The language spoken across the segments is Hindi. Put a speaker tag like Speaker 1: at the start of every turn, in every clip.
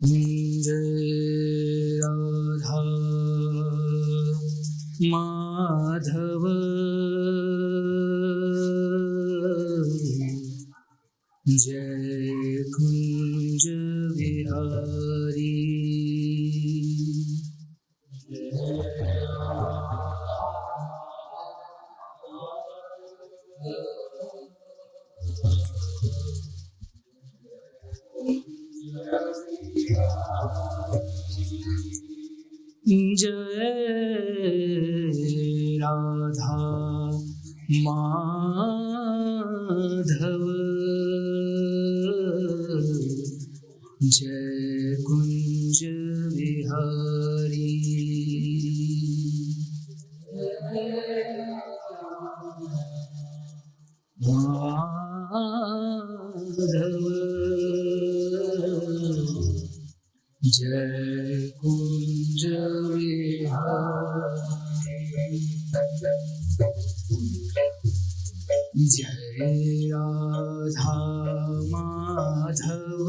Speaker 1: जय राधा माधव जय कुंज विहारी। जय राधा माधव जय कुंज विहारी। माधव जय कुंज विहारी। जय राधा माधव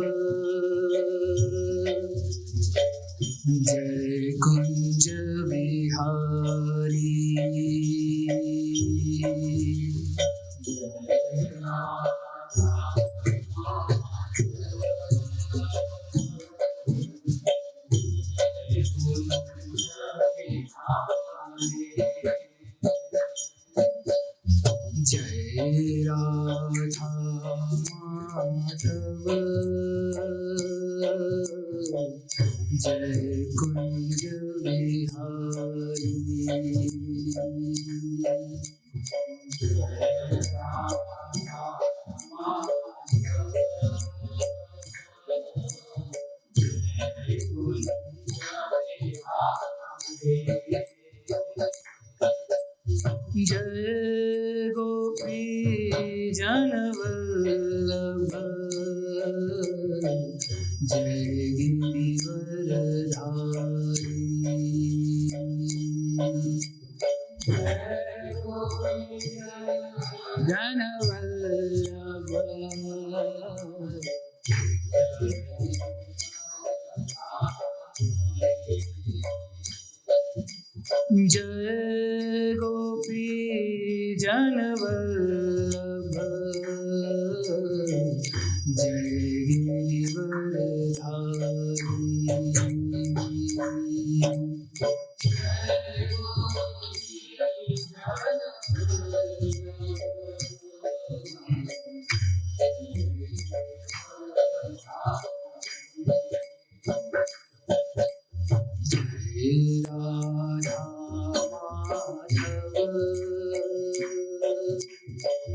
Speaker 1: जय कुंज विहारी। जय राधा माधव जय कुंज विहारी। जय गोपी जन वल्लभ जय गिरिवरधारी। जन वल्लभ जय गोपी जन वल्लभ जय गिरिवरधारी। राधा माधव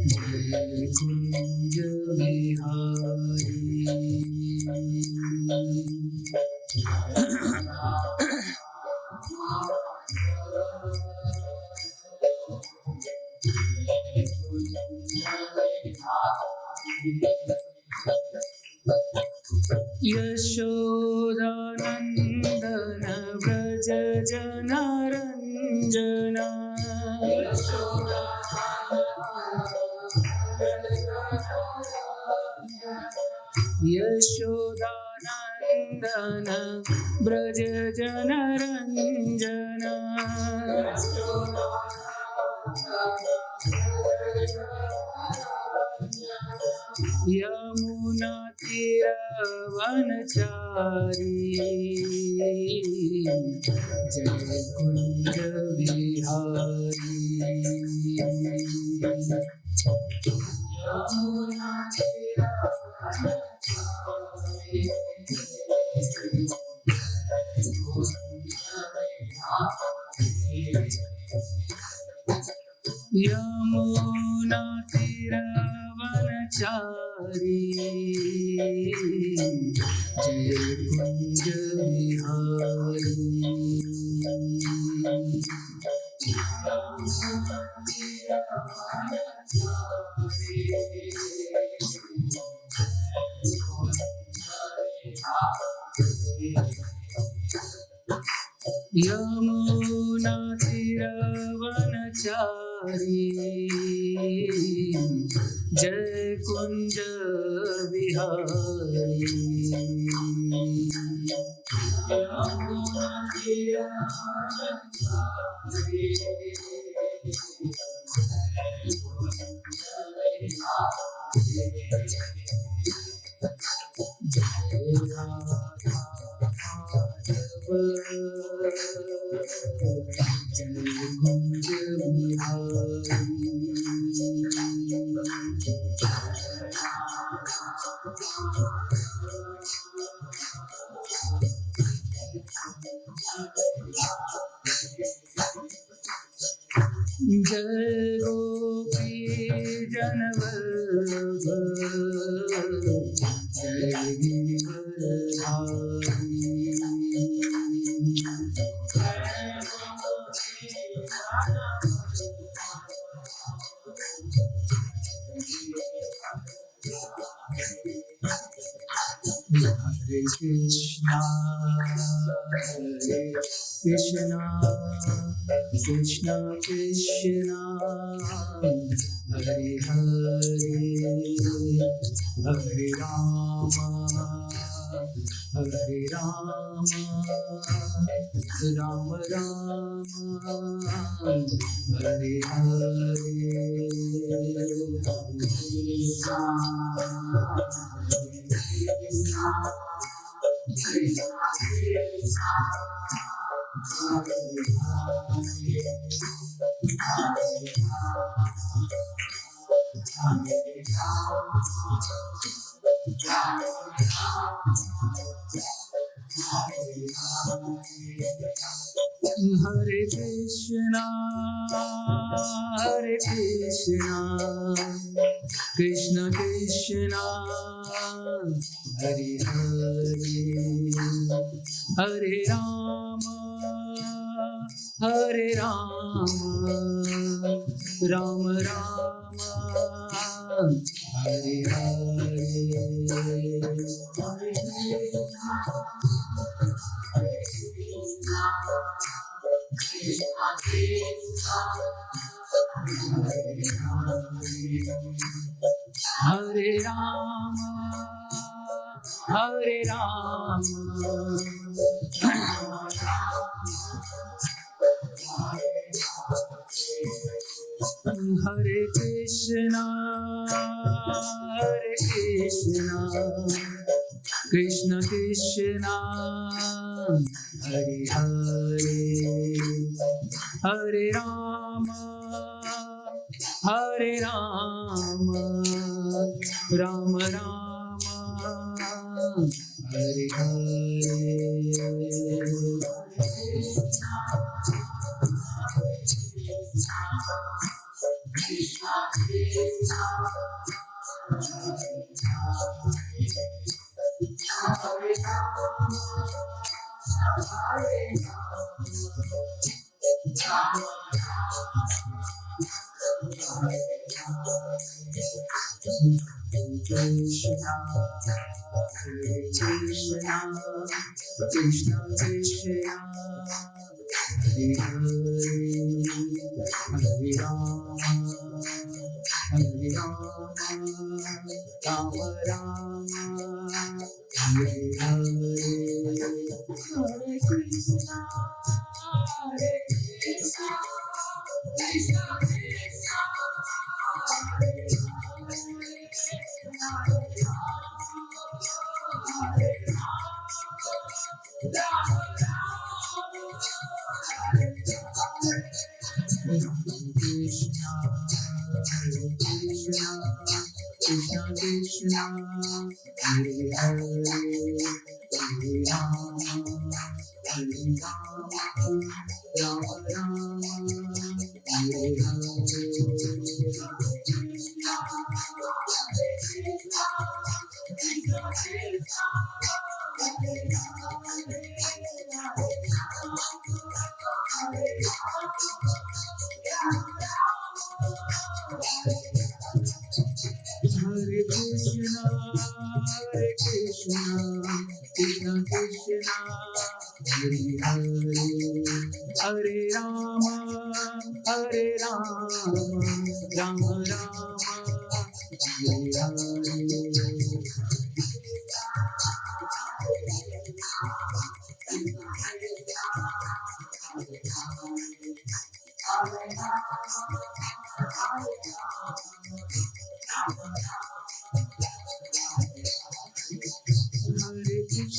Speaker 1: जय कुंज विहारी। यशोदानंदन व्रज जनारंजना। यशोदानंदन व्रज जनारंजना। यमुना तीरवनचारी जय कुंज विहारी। यमुना तीरवनचारी यमुना तीरवनचारी जय कुंज विहारी। यमुना तीरवनचारी जय कुंज विहारी। जय गोपी जन वल्लभ जय गिरिवरधारी। हरे कृष्णा कृष्णा कृष्णा हरे हरे हरे राम राम राम हरे हरे कृष्णा कृष्ण कृष्णा हरे हरे हरे राम राम राम हरे हरे राम हरे कृष्णा कृष्ण कृष्णा हरे हरे हरे राम राम राम हरे Krishna Krishna Krishna Krishna Hare Hare Hare Rama Rama Rama Hare Hare Hare Krishna Krishna Krishna Krishna Krishna Hare Hare Hare Rama Rama Rama Hare Hare Krishna Krishna Krishna Hare Hare Hare Rama Rama Rama Hare Hare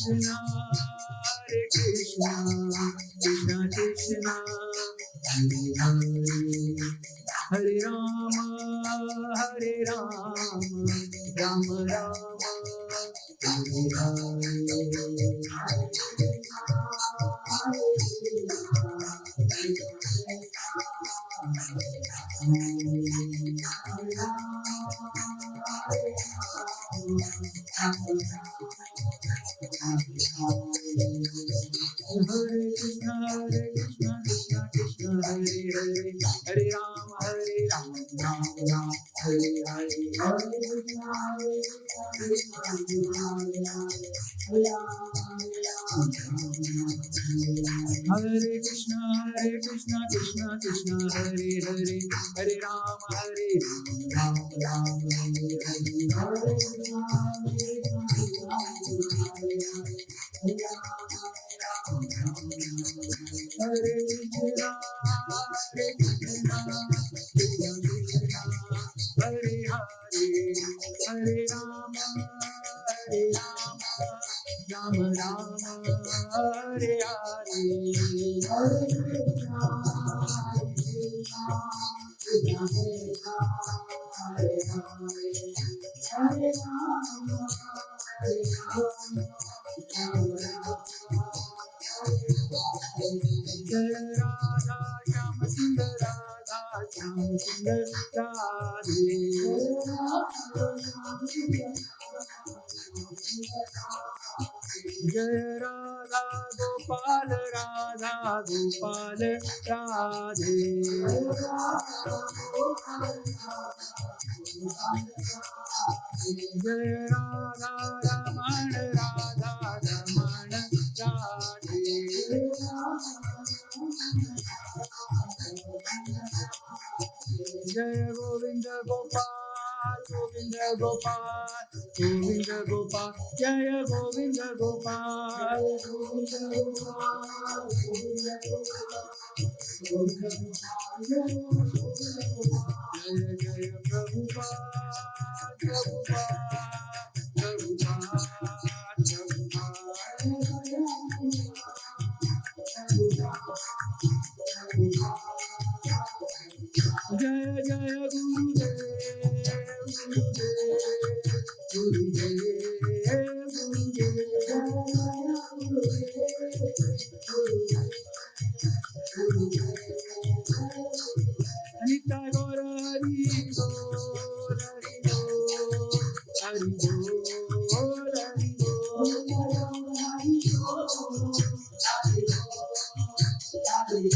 Speaker 1: Krishna, Hare Krishna, Krishna Krishna, Hare Hare, Hare Rama, Hare Rama, Rama Rama, Hare Hare Krishna, Krishna Krishna, Hare Hare, Hare Rama, Rama Rama, Hare Hare, Hare Krishna, Krishna Krishna, Hare Hare, Hare Rama, Rama Rama, Hare Hare, Hare Krishna, Krishna Krishna, Hare Hare, Hare Rama, Rama Rama, Hare Hare, Hare Krishna, Hare Hare, Hare Rama, Jai Radha Shyam Sundar, Radha Shyam Sundar Radhe, Jai Radha Gopal, Radha Gopal Radhe, Jai Radha Raman, Radha Raman Radhe, Jai Govinda Gopal, Govinda Gopal, Govinda Gopal, Jai Govinda Gopal, Govinda Gopal, Govinda Gopal, Jai Jai Prabhupada, Prabhupada, Prabhupada, Jai Jai Gurudev, Gurudev, Nitai Gaur Hari Bol, Hari Bol, Hari Bol, Hari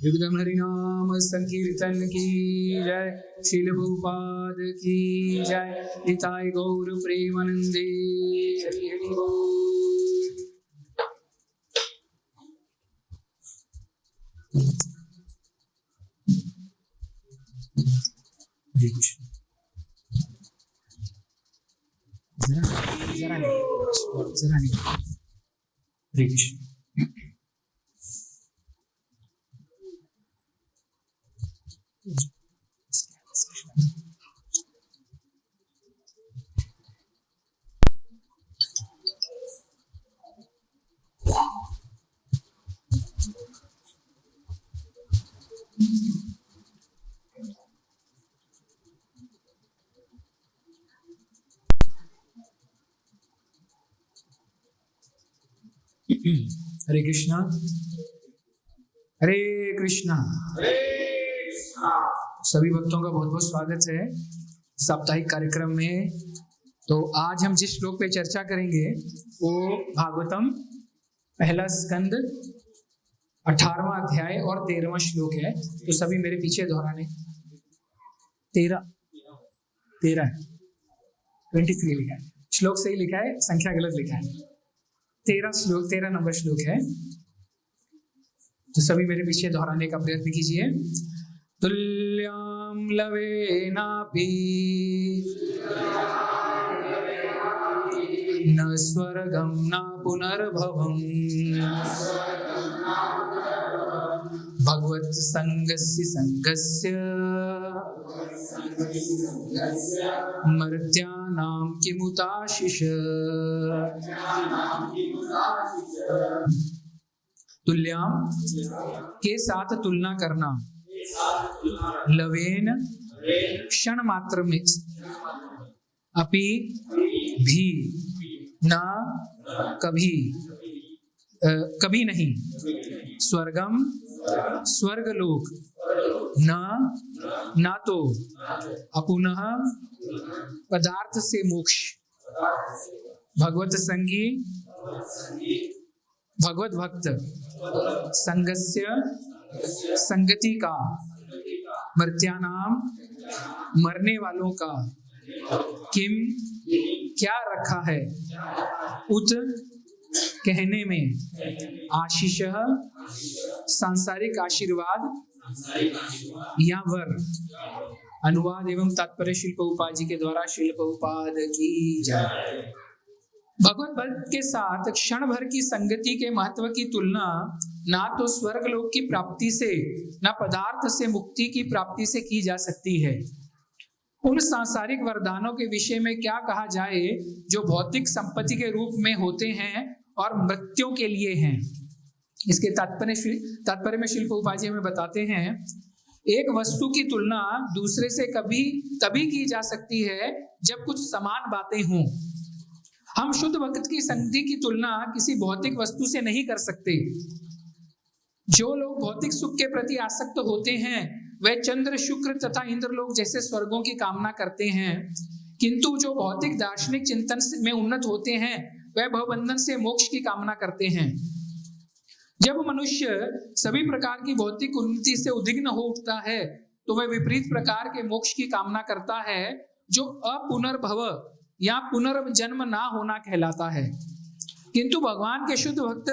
Speaker 1: युगदम हरिनाम संकीर्तन की जय, श्रील प्रभुपाद की जय, निताय गौर प्रेमानंदे, हरि हरि बोल। हरे कृष्ण। जरा नहीं। हरे कृष्ण। हरे कृष्णा, हरे कृष्णा। सभी भक्तों का बहुत बहुत स्वागत है साप्ताहिक कार्यक्रम में। तो आज हम जिस श्लोक पे चर्चा करेंगे वो भागवतम पहला स्कंद 18वां अध्याय और 13वां श्लोक है। तो सभी मेरे पीछे दोहराने। 13 है, 23 लिखा है, श्लोक सही लिखा है, संख्या गलत लिखा है। 13 नंबर श्लोक है। तो सभी मेरे पीछे दोहराने का प्रयत्न कीजिए। तुल्यं लवेनापि न स्वर्गं न पुनर्भवम् भगवत् संगस्य मर्त्यानां किमुताशिष। तुल्याम के साथ तुलना करना, लवेन क्षण मात्र में, अपि भी, न कभी, कभी नहीं, स्वर्गम स्वर्गलोक, न तो, अपुनः पदार्थ से मोक्ष, भगवत संगी भगवत भक्त, संगस्य संगति का, मर्त्यानाम मरने वालों का, किम क्या रखा है, उत कहने में, आशीष सांसारिक आशीर्वाद या वर। अनुवाद एवं तात्पर्य श्रील प्रभुपाद जी के द्वारा। श्रील प्रभुपाद की जय। भगवत भक्त के साथ क्षण भर की संगति के महत्व की तुलना ना तो स्वर्ग लोक की प्राप्ति से, ना पदार्थ से मुक्ति की प्राप्ति से की जा सकती है। उन सांसारिक वरदानों के विषय में क्या कहा जाए जो भौतिक संपत्ति के रूप में होते हैं और मृत्यु के लिए हैं। इसके तात्पर्य में श्रील प्रभुपाद जी हमें बताते हैं, एक वस्तु की तुलना दूसरे से तभी की जा सकती है जब कुछ समान बातें हों। हम शुद्ध भक्त की संगति की तुलना किसी भौतिक वस्तु से नहीं कर सकते। जो लोग भौतिक सुख के प्रति आसक्त होते हैं वे चंद्र, शुक्र तथा इंद्रलोक जैसे स्वर्गों की कामना करते हैं, किंतु जो भौतिक दार्शनिक चिंतन में उन्नत होते हैं वह भवबंधन से मोक्ष की कामना करते हैं। जब मनुष्य सभी प्रकार की भौतिक उन्नति से उद्विग्न हो उठता है तो वह विपरीत प्रकार के मोक्ष की कामना करता है जो अपुनर्भव या पुनर्जन्म ना होना कहलाता है। किंतु भगवान के शुद्ध भक्त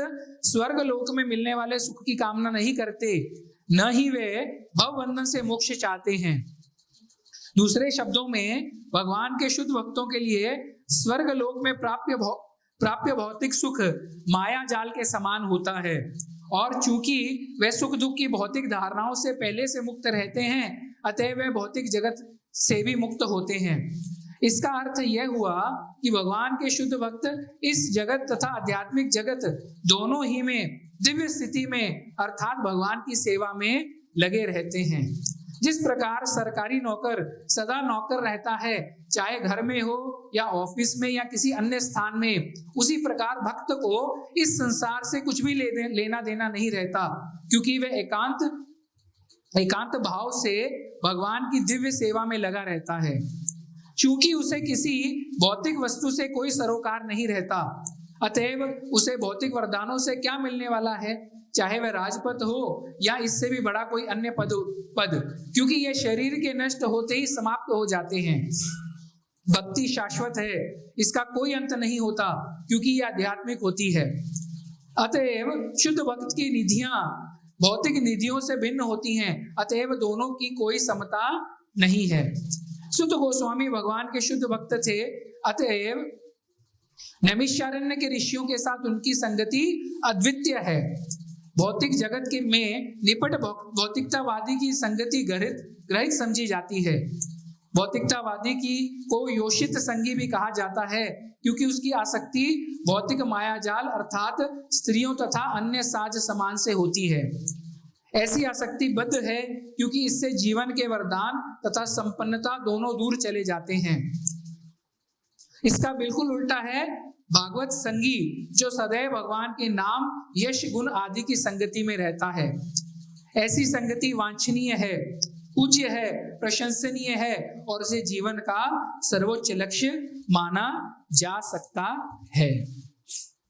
Speaker 1: स्वर्ग लोक में मिलने वाले सुख की कामना नहीं करते, न ही वे भवबंधन से मोक्ष चाहते हैं। दूसरे शब्दों में भगवान के शुद्ध भक्तों के लिए स्वर्ग लोक में प्राप्य भौतिक सुख माया जाल के समान होता है, और चूंकि वे सुख दुख की भौतिक धारणाओं से पहले से मुक्त रहते हैं अतः वे भौतिक जगत से भी मुक्त होते हैं। इसका अर्थ यह हुआ कि भगवान के शुद्ध भक्त इस जगत तथा आध्यात्मिक जगत दोनों ही में दिव्य स्थिति में अर्थात भगवान की सेवा में लगे रहते हैं। जिस प्रकार सरकारी नौकर सदा नौकर रहता है चाहे घर में हो या ऑफिस में या किसी अन्य स्थान में, उसी प्रकार भक्त को इस संसार से कुछ भी लेना देना नहीं रहता, क्योंकि वह एकांत भाव से भगवान की दिव्य सेवा में लगा रहता है। चूंकि उसे किसी भौतिक वस्तु से कोई सरोकार नहीं रहता, अतएव उसे भौतिक वरदानों से क्या मिलने वाला है, चाहे वह राजपद हो या इससे भी बड़ा कोई अन्य पद, क्योंकि यह शरीर के नष्ट होते ही समाप्त हो जाते हैं। भक्ति शाश्वत है, इसका कोई अंत नहीं होता, क्योंकि यह आध्यात्मिक होती है। अतएव शुद्ध भक्त की निधियां भौतिक निधियों से भिन्न होती हैं, अतएव दोनों की कोई समता नहीं है। सुत गोस्वामी भगवान के शुद्ध भक्त थे, अतएव नैमिषारण्य के ऋषियों के साथ उनकी संगति अद्वितीय है। भौतिक जगत के में निपट भौतिकतावादी की संगति ग्रहित समझी जाती है। भौतिकतावादी की को योषित संगी भी कहा जाता है, क्योंकि उसकी आसक्ति भौतिक मायाजाल अर्थात स्त्रियों तथा अन्य साज समान से होती है। ऐसी आसक्ति बद्ध है क्योंकि इससे जीवन के वरदान तथा संपन्नता दोनों दूर चले जाते हैं। इसका बिल्कुल उल्टा है भागवत संगी, जो सदैव भगवान के नाम, यश, गुण आदि की संगति में रहता है। ऐसी संगति वांछनीय है, पूज्य है, प्रशंसनीय है और उसे जीवन का सर्वोच्च लक्ष्य माना जा सकता है।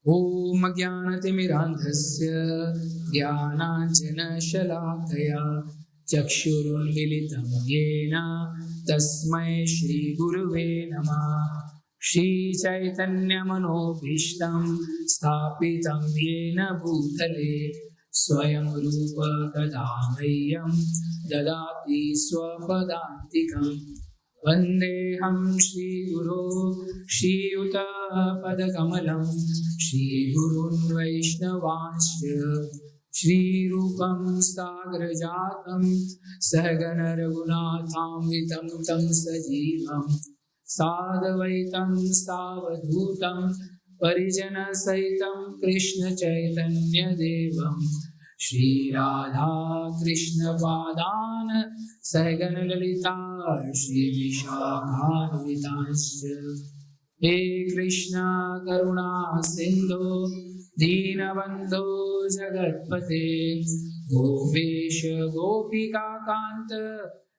Speaker 1: ओम अज्ञानतिमिरान्धस्य ज्ञानाञ्जनशलाकया चक्षुरुन्मीलितं येन तस्मै श्रीगुरुवे नमः। श्रीचैतन्यमनोभीष्टं स्थापितं येन भूतले स्वयं रूप कदा मह्यं ददाति स्वपदान्तिकम्। वन्देऽहं श्रीगुरो श्रीयुतपदकमलं श्रीगुरून् वैष्णवांश्च श्रीरूपं सागरजातं सहगण रघुनाथान्वितं तं सजीवं साद्वैतं सावधूतं परिजनसहितं कृष्णचैतन्यदेवं श्रीराधा कृष्णपादान् सहगण ललिता श्रीविशाखान्वितांश्च। हे कृष्णा करुणा सिंधु दीनबंधो जगत्पते गोपेश गोपिका कांत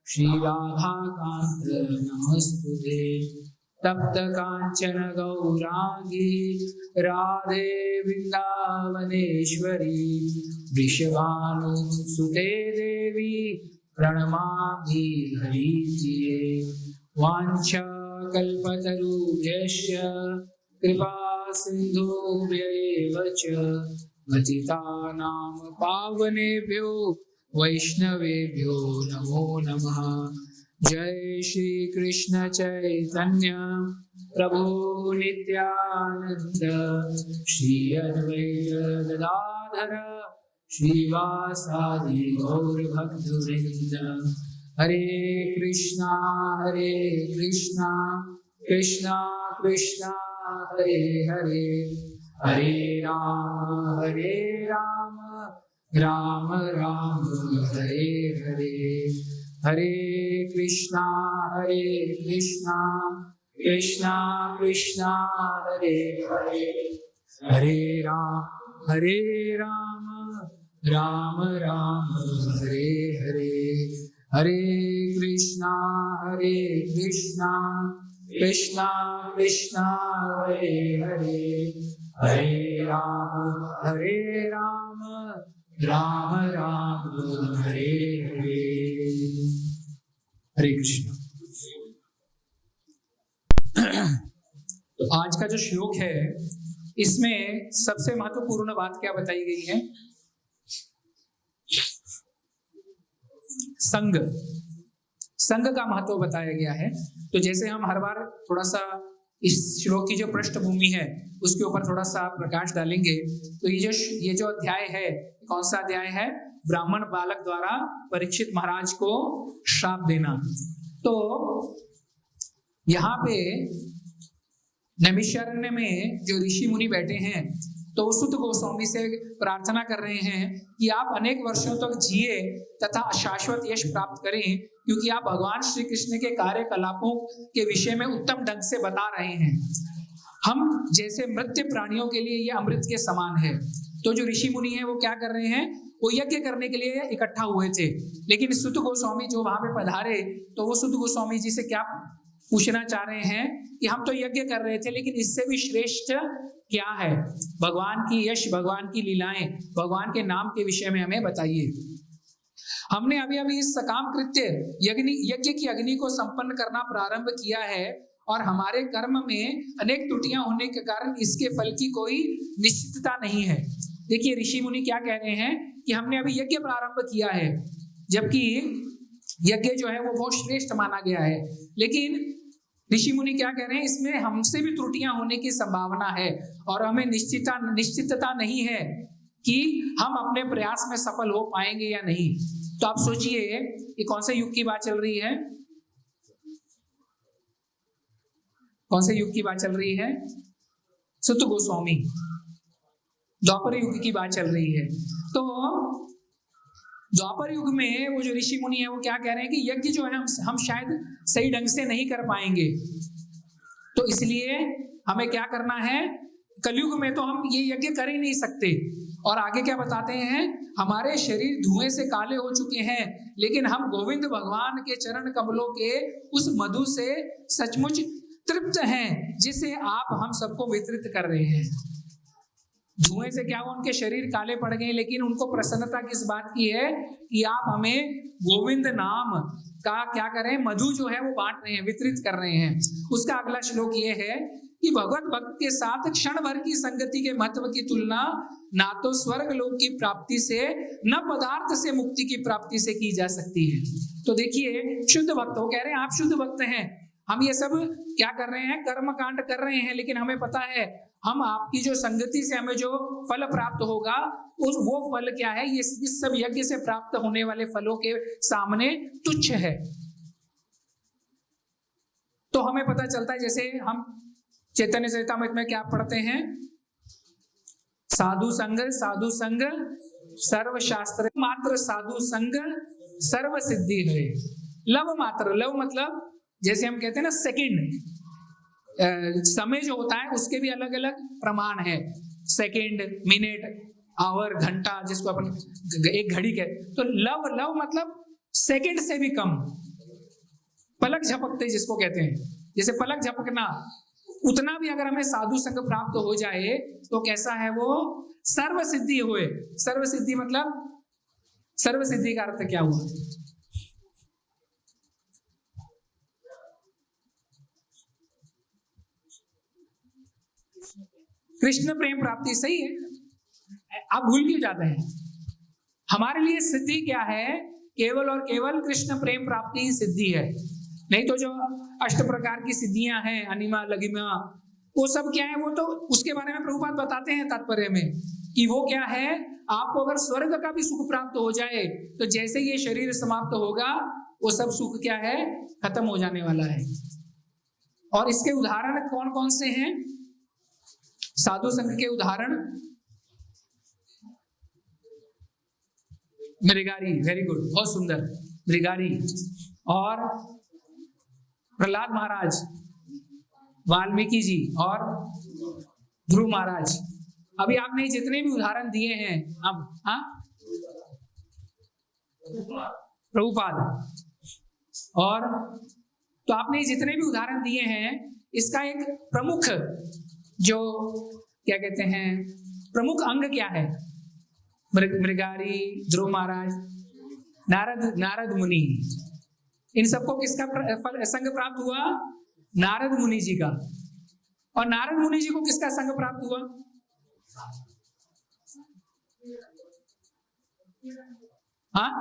Speaker 1: श्री राधा कांत नमस्तुते। तप्त कांचन गौरांगी राधे वृंदावनेश्वरी वृषभानुसुते देवी प्रणमामि हरिप्रिये। वाञ्छा कल्पतरुभ्यश्च कृपा सिन्धुभ्यैव च पतितानां पावनेभ्यो वैष्णवेभ्यो नमो नमः। जय श्री कृष्ण चैतन्य प्रभु नित्यानंद श्री अद्वैत गदाधर श्रीवासादि गौर भक्तवृंद। हरे कृष्णा कृष्णा कृष्णा हरे हरे, हरे राम राम राम हरे हरे। हरे कृष्णा कृष्णा कृष्णा हरे हरे, हरे राम राम राम हरे हरे। हरे कृष्णा कृष्णा कृष्णा हरे हरे, हरे राम राम राम हरे हरे। हरे कृष्ण। तो आज का जो श्लोक है इसमें सबसे महत्वपूर्ण बात क्या बताई गई है? संग का महत्व बताया गया है। तो जैसे हम हर बार थोड़ा सा इस श्लोक की जो पृष्ठभूमि है उसके ऊपर थोड़ा सा प्रकाश डालेंगे। तो ये जो अध्याय है, कौन सा अध्याय है? ब्राह्मण बालक द्वारा परीक्षित महाराज को श्राप देना। तो यहाँ पे नैमिषारण्य में जो ऋषि मुनि बैठे हैं तो सुत गोस्वामी से प्रार्थना कर रहे हैं कि आप अनेक वर्षों तक जिए तथा शाश्वत यश प्राप्त करें, क्योंकि आप भगवान श्री कृष्ण के कार्यकलापों के विषय में उत्तम ढंग से बता रहे हैं। हम जैसे मृत प्राणियों के लिए ये अमृत के समान है। तो जो ऋषि मुनि है वो क्या कर रहे हैं? वो यज्ञ करने के लिए इकट्ठा हुए थे, लेकिन सुत गोस्वामी जो वहां पे पधारे तो वो सुत गोस्वामी जी से क्या पूछना चाह रहे हैं कि हम तो यज्ञ कर रहे थे, लेकिन इससे भी श्रेष्ठ क्या है? भगवान की यश, भगवान की लीलाएं, भगवान के नाम के विषय में हमें बताइए। हमने अभी इस सकाम कृत्य यज्ञ की अग्नि को संपन्न करना प्रारंभ किया है और हमारे कर्म में अनेक त्रुटियां होने के कारण इसके फल की कोई निश्चितता नहीं है। देखिए ऋषि मुनि क्या कह रहे हैं कि हमने अभी यज्ञ प्रारंभ किया है, जबकि यज्ञ जो है वो बहुत श्रेष्ठ माना गया है, लेकिन ऋषि मुनि क्या कह रहे हैं? इसमें हमसे भी त्रुटियां होने की संभावना है और हमें निश्चितता नहीं है कि हम अपने प्रयास में सफल हो पाएंगे या नहीं। तो आप सोचिए ये कौन से युग की बात चल रही है? कौन से युग की बात चल रही है? सुत गोस्वामी, द्वापर युग की बात चल रही है। तो द्वापर युग में वो जो ऋषि मुनि है वो क्या कह रहे हैं कि यज्ञ जो है हम शायद सही ढंग से नहीं कर पाएंगे, तो इसलिए हमें क्या करना है? कलयुग में तो हम ये यज्ञ कर ही नहीं सकते। और आगे क्या बताते हैं? हमारे शरीर धुएं से काले हो चुके हैं, लेकिन हम गोविंद भगवान के चरण कमलों के उस मधु से सचमुच तृप्त हैं, जिसे आप हम सबको वितरित कर रहे हैं। धुएं से क्या हुआ? उनके शरीर काले पड़ गए, लेकिन उनको प्रसन्नता किस बात की है कि आप हमें गोविंद नाम का क्या करें? मधु जो है वो बांट रहे हैं, वितरित कर रहे हैं। उसका अगला श्लोक ये है कि भगवत भक्त के साथ क्षण भर की संगति के महत्व की तुलना ना तो स्वर्ग लोक की प्राप्ति से न पदार्थ से मुक्ति की प्राप्ति से की जा सकती है। तो देखिए शुद्ध भक्त, वो कह रहे हैं आप शुद्ध भक्त हैं, हम ये सब क्या कर रहे हैं, कर्म कांड कर रहे हैं, लेकिन हमें पता है हम आपकी जो संगति से हमें जो फल प्राप्त होगा वो फल क्या है, ये इस सब यज्ञ से प्राप्त होने वाले फलों के सामने तुच्छ है। तो हमें पता चलता है, जैसे हम चैतन्य चरितामृत में क्या पढ़ते हैं, साधु संग सर्व शास्त्र मात्र, साधु संग सर्व सिद्धि है। लव मात्र, लव मतलब जैसे हम कहते हैं ना सेकंड, समय जो होता है उसके भी अलग अलग प्रमाण है, सेकंड, मिनट, आवर, घंटा, जिसको अपन एक घड़ी कहे। तो लव मतलब सेकंड से भी कम, पलक झपकते जिसको कहते हैं, जैसे पलक झपकना, उतना भी अगर हमें साधु संग प्राप्त हो जाए तो कैसा है वो, सर्व सिद्धि हुए। सर्व सिद्धि मतलब, सर्व सिद्धि का अर्थ क्या हुआ, कृष्ण प्रेम प्राप्ति। सही है, आप भूल क्यों जाते हैं, हमारे लिए सिद्धि क्या है, केवल और केवल कृष्ण प्रेम प्राप्ति ही सिद्धि है। नहीं तो जो अष्ट प्रकार की सिद्धियां हैं, अनिमा लघिमा, वो सब क्या है, वो तो उसके बारे में प्रभुपाद बताते हैं तात्पर्य में कि वो क्या है, आपको अगर स्वर्ग का भी सुख प्राप्त हो जाए तो जैसे ये शरीर समाप्त होगा वो सब सुख क्या है, खत्म हो जाने वाला है। और इसके उदाहरण कौन कौन से हैं, साधु संघ के उदाहरण, मृगारी, वेरी गुड, बहुत सुंदर, मृगारी और प्रहलाद महाराज, वाल्मीकि जी और ध्रुव महाराज। अभी आपने जितने भी उदाहरण दिए हैं, अब प्रभुपाद, और तो आपने जितने भी उदाहरण दिए हैं, इसका एक प्रमुख जो क्या कहते हैं, प्रमुख अंग क्या है, मृगारी, ध्रुव महाराज, नारद मुनि, इन सबको किसका संग प्राप्त हुआ, नारद मुनि जी का। और नारद मुनि जी को किसका संग प्राप्त हुआ, हाँ,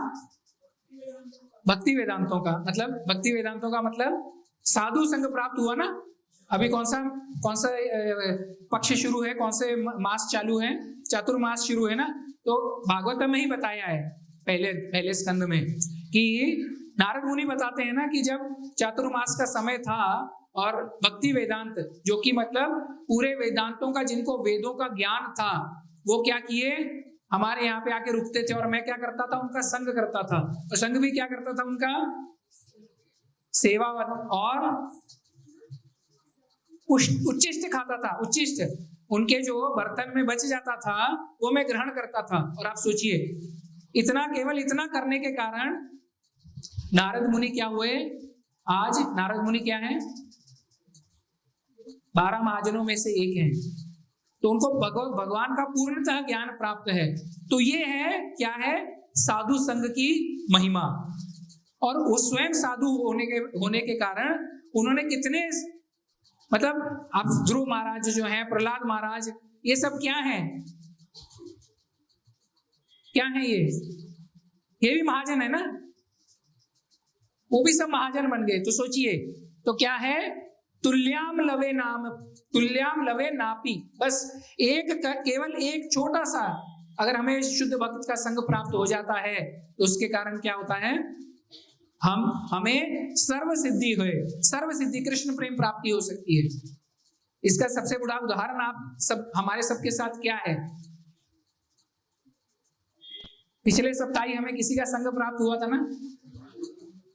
Speaker 1: भक्ति वेदांतों का, मतलब भक्ति वेदांतों का मतलब साधु संग प्राप्त हुआ ना। अभी कौन सा पक्ष शुरू है, कौन से मास चालू है, चातुर्मास शुरू है ना। तो भागवत में ही बताया है पहले स्कंद में कि नारद मुनि बताते हैं ना कि जब चातुर्मास का समय था और भक्ति वेदांत, जो कि मतलब पूरे वेदांतों का, जिनको वेदों का ज्ञान था, वो क्या किए, हमारे यहाँ पे आके रुकते थे और मैं क्या करता था, उनका संग करता था। और संग भी क्या करता था, उनका सेवा और उच्चिष्ट खाता था। उच्चिष्ट, उनके जो बर्तन में बच जाता था वो मैं ग्रहण करता था। और आप सोचिए, केवल इतना करने के कारण नारद मुनि क्या हुए, आज नारद मुनि क्या है, 12 महाजनों में से एक हैं। तो उनको भगवान का पूर्णतः ज्ञान प्राप्त है। तो ये है क्या है, साधु संघ की महिमा। और वो स्वयं साधु होने के कारण उन्होंने कितने, मतलब आप ध्रुव महाराज जो हैं, प्रहलाद महाराज, ये सब क्या हैं, क्या है, ये भी महाजन है ना, वो भी सब महाजन बन गए। तो सोचिए, तो क्या है, तुल्याम लवे नाम, तुल्याम लवे नापी। बस केवल एक छोटा सा, अगर हमें शुद्ध भक्त का संग प्राप्त हो जाता है तो उसके कारण क्या होता है, हमें सर्व सिद्धि हुए, सर्व सिद्धि कृष्ण प्रेम प्राप्ति हो सकती है। इसका सबसे बड़ा उदाहरण आप सब, हमारे सबके साथ क्या है, पिछले सप्ताह ही हमें किसी का संग प्राप्त हुआ था ना,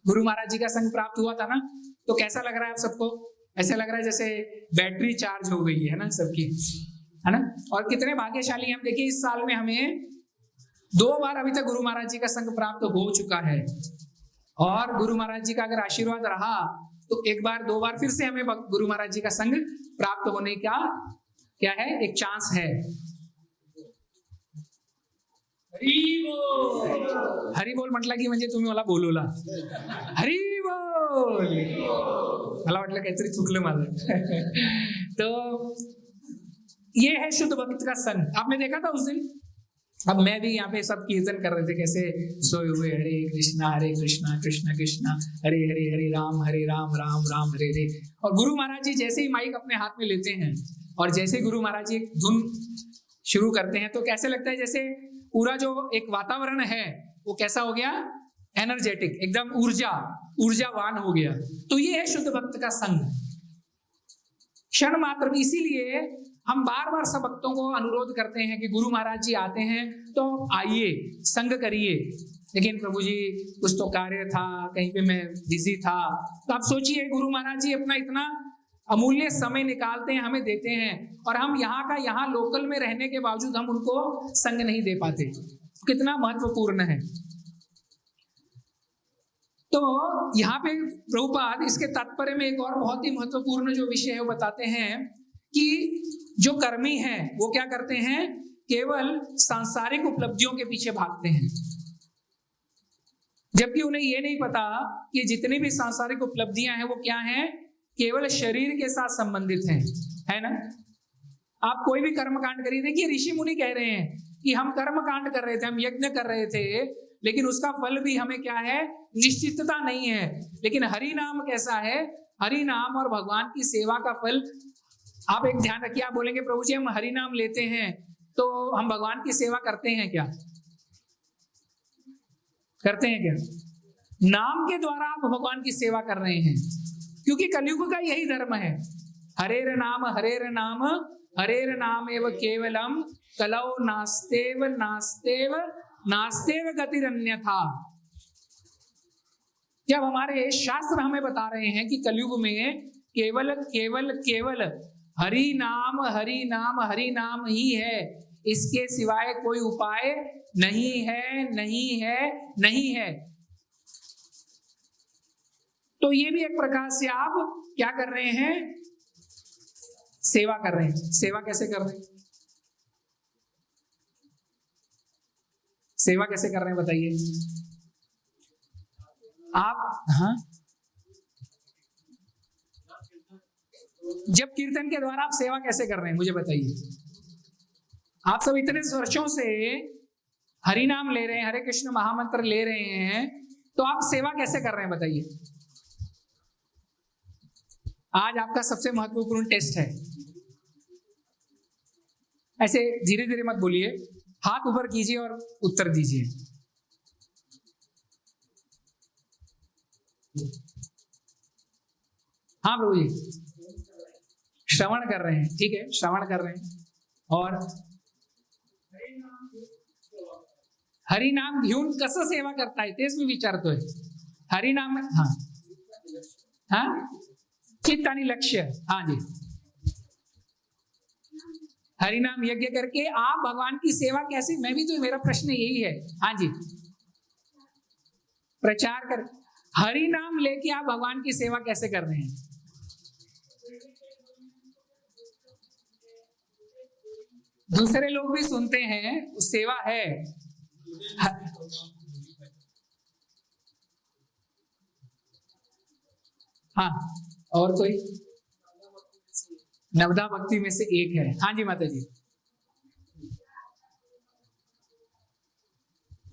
Speaker 1: गुरु महाराज जी का संग प्राप्त हुआ था ना। तो कैसा लग रहा है आप सबको, ऐसा लग रहा है जैसे बैटरी चार्ज हो गई है ना सबकी, है ना। और कितने भाग्यशाली हम, देखिए इस साल में हमें 2 बार अभी तक गुरु महाराज जी का संग प्राप्त हो चुका है। और गुरु महाराज जी का अगर आशीर्वाद रहा तो 1 बार 2 बार फिर से हमें गुरु महाराज जी का संग प्राप्त होने का क्या है, एक चांस है। हरी बोल म्हटलं की म्हणजे तुम्ही मला बोलवला, हरी बोल, मला वाटलं काहीतरी चुकलं माझं। तो ये है शुद्ध भक्त का संग। आपने देखा था उस दिन अब मैं भी यहाँ पे सब कीर्तन कर रहे थे, कैसे सोए हुए, हरे कृष्णा कृष्णा कृष्णा हरे हरे, हरे राम राम राम हरे हरे। और गुरु महाराज जी जैसे ही माइक अपने हाथ में लेते हैं और जैसे ही गुरु महाराज जी एक धुन शुरू करते हैं तो कैसे लगता है जैसे पूरा जो एक वातावरण है वो कैसा हो गया, एनर्जेटिक, एकदम ऊर्जावान हो गया। तो ये है शुद्ध भक्त का संग, क्षण मात्र में। इसीलिए हम बार बार सब भक्तों को अनुरोध करते हैं कि गुरु महाराज जी आते हैं तो आइए, संग करिए। लेकिन प्रभु जी कुछ तो कार्य था, कहीं पे मैं बिजी था। तो आप सोचिए, गुरु महाराज जी अपना इतना अमूल्य समय निकालते हैं, हमें देते हैं, और हम यहाँ लोकल में रहने के बावजूद हम उनको संग नहीं दे पाते। कितना महत्वपूर्ण है। तो यहाँ पे प्रभुपाद इसके तात्पर्य में एक और बहुत ही महत्वपूर्ण जो विषय है वो बताते हैं कि जो कर्मी हैं वो क्या करते हैं, केवल सांसारिक उपलब्धियों के पीछे भागते हैं, जबकि उन्हें ये नहीं पता कि जितनी भी सांसारिक उपलब्धियां हैं वो क्या हैं, केवल शरीर के साथ संबंधित हैं, है ना। आप कोई भी कर्म कांड करिए, देखिए ऋषि मुनि कह रहे हैं कि हम कर्म कांड कर रहे थे, हम यज्ञ कर रहे थे, लेकिन उसका फल भी हमें क्या है, निश्चितता नहीं है। लेकिन हरि नाम कैसा है, हरि नाम और भगवान की सेवा का फल, आप एक ध्यान रखिए, आप बोलेंगे प्रभु जी हम हरि नाम लेते हैं तो हम भगवान की सेवा करते हैं क्या? करते हैं क्या? नाम के द्वारा आप भगवान की सेवा कर रहे हैं, क्योंकि कलयुग का यही धर्म है। हरेर नाम एव केवलम कलौ नास्तेव नास्तेव नास्तेव गतिरन्यथा। जब हमारे शास्त्र हमें बता रहे हैं कि कलयुग में केवल केवल केवल हरि नाम ही है, इसके सिवाय कोई उपाय नहीं है। तो ये भी एक प्रकार से आप क्या कर रहे हैं, सेवा कर रहे हैं। सेवा कैसे कर रहे हैं, सेवा कैसे कर रहे हैं बताइए आप। हाँ, जब कीर्तन के द्वारा आप सेवा कैसे कर रहे हैं मुझे बताइए। आप सब इतने वर्षों से हरि नाम ले रहे हैं, हरे कृष्ण महामंत्र ले रहे हैं, तो आप सेवा कैसे कर रहे हैं बताइए। आज आपका सबसे महत्वपूर्ण टेस्ट है। ऐसे धीरे धीरे मत बोलिए, हाथ ऊपर कीजिए और उत्तर दीजिए। हाँ प्रभु जी, श्रवण कर रहे हैं, ठीक है, श्रवण कर रहे हैं। और हरि नाम घेऊन कसं सेवा करताय तेच मी विचारतोय। हरि नाम, हाँ चित्त आणि लक्ष्य, हाँ जी। हरि नाम यज्ञ करके आप भगवान की सेवा कैसे, मैं भी तो, मेरा प्रश्न यही है। हाँ जी, प्रचार कर, हरि नाम लेके आप भगवान की सेवा कैसे कर रहे हैं। दूसरे लोग भी सुनते हैं, सेवा है। हाँ, और कोई? नवदा भक्ति में से एक है। हाँ जी माता जी,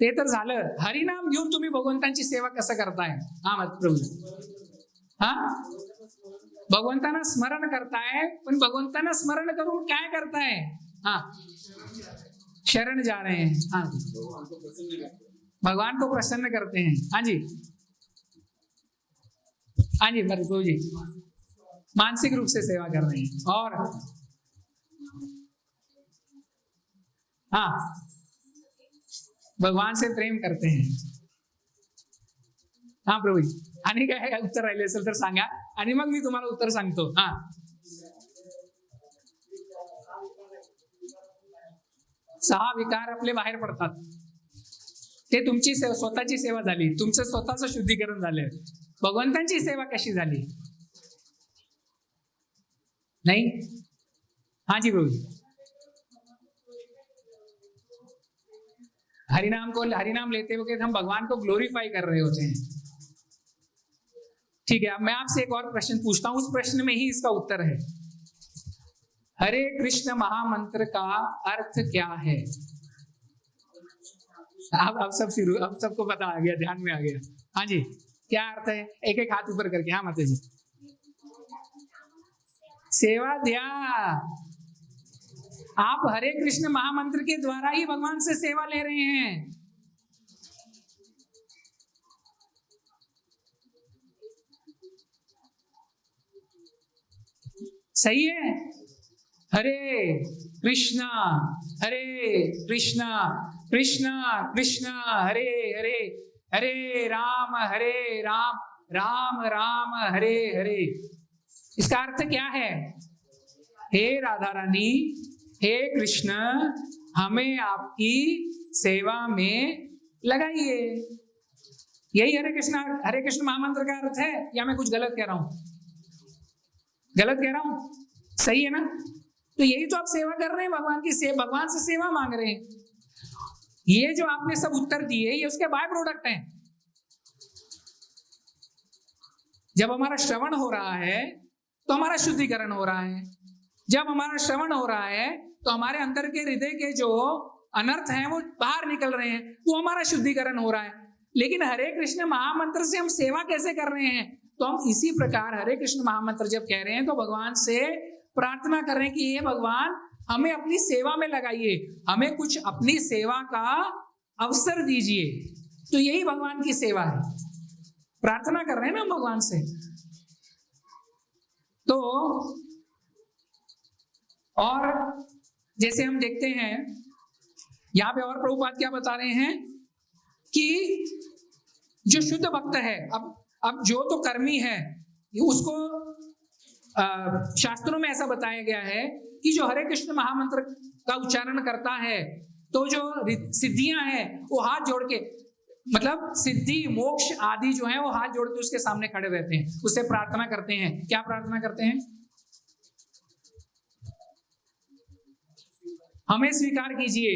Speaker 1: ते तर झालं। हरिनाम घेऊन तुम्ही भगवंतांची सेवा कसं करताय? हा प्रभू, हा भगवंतांना स्मरण करताय, पण भगवंतांना स्मरण करून काय करताय? हाँ, शरण जा रहे हैं। हाँ, भगवान को प्रसन्न करते हैं। हाँ जी, हाँ जी प्रभु जी, मानसिक रूप से सेवा कर रहे हैं। और हाँ, भगवान से प्रेम करते हैं। हाँ प्रभू जी, आणि काय उत्तर राहिले असेल तर सांगा, आणि मग मी तुम्हाला उत्तर सांगतो। हाँ, सहा विकार आपले बाहेर पडतात, ते तुमची स्वतःची सेवा झाली, तुमचं स्वतःचं शुद्धीकरण झालं। भगवंतांची सेवा कशी झाली? नहीं? हाँ जी प्रभु, हरिनाम लेते हुए हम भगवान को ग्लोरीफाई कर रहे होते हैं। ठीक है, अब मैं आपसे एक और प्रश्न पूछता हूं, उस प्रश्न में ही इसका उत्तर है। हरे कृष्ण महामंत्र का अर्थ क्या है? अब सब शुरू, अब सबको पता आ गया, ध्यान में आ गया। हाँ जी, क्या अर्थ है? एक एक हाथ ऊपर करके। हाँ माता जी। सेवा दिया। आप हरे कृष्ण महामंत्र के द्वारा ही भगवान से सेवा ले रहे हैं। सही है। हरे कृष्णा कृष्णा कृष्णा हरे हरे, हरे राम राम राम हरे हरे। इसका अर्थ क्या है? हे राधा रानी, हे कृष्ण, हमें आपकी सेवा में लगाइए। यही हरे कृष्ण महामंत्र का अर्थ है, या मैं कुछ गलत कह रहा हूं? गलत कह रहा हूं? सही है ना? तो यही तो आप सेवा कर रहे हैं, भगवान की सेवा, भगवान से सेवा मांग रहे हैं। ये जो आपने सब उत्तर दिए, ये उसके बाय प्रोडक्ट हैं। जब हमारा श्रवण हो रहा है तो हमारा शुद्धिकरण हो रहा है। जब हमारा श्रवण हो रहा है तो हमारे अंदर के हृदय के जो अनर्थ हैं वो बाहर निकल रहे हैं, वो हमारा शुद्धिकरण हो रहा है। लेकिन हरे कृष्ण महामंत्र से हम सेवा कैसे कर रहे हैं? तो हम इसी प्रकार हरे कृष्ण महामंत्र जब कह रहे हैं तो भगवान से प्रार्थना कर रहे हैं कि हे भगवान, हमें अपनी सेवा में लगाइए, हमें कुछ अपनी सेवा का अवसर दीजिए। तो यही भगवान की सेवा है। प्रार्थना कर रहे हैं ना भगवान से। तो और जैसे हम देखते हैं यहां पे, और प्रभुपाद क्या बता रहे हैं कि जो शुद्ध भक्त है, अब जो तो कर्मी है, उसको शास्त्रों में ऐसा बताया गया है कि जो हरे कृष्ण महामंत्र का उच्चारण करता है तो जो सिद्धियां हैं वो हाथ जोड़ के, मतलब सिद्धि मोक्ष आदि जो है वो हाथ जोड़ के उसके सामने खड़े रहते हैं, उससे प्रार्थना करते हैं। क्या प्रार्थना करते हैं? हमें स्वीकार कीजिए।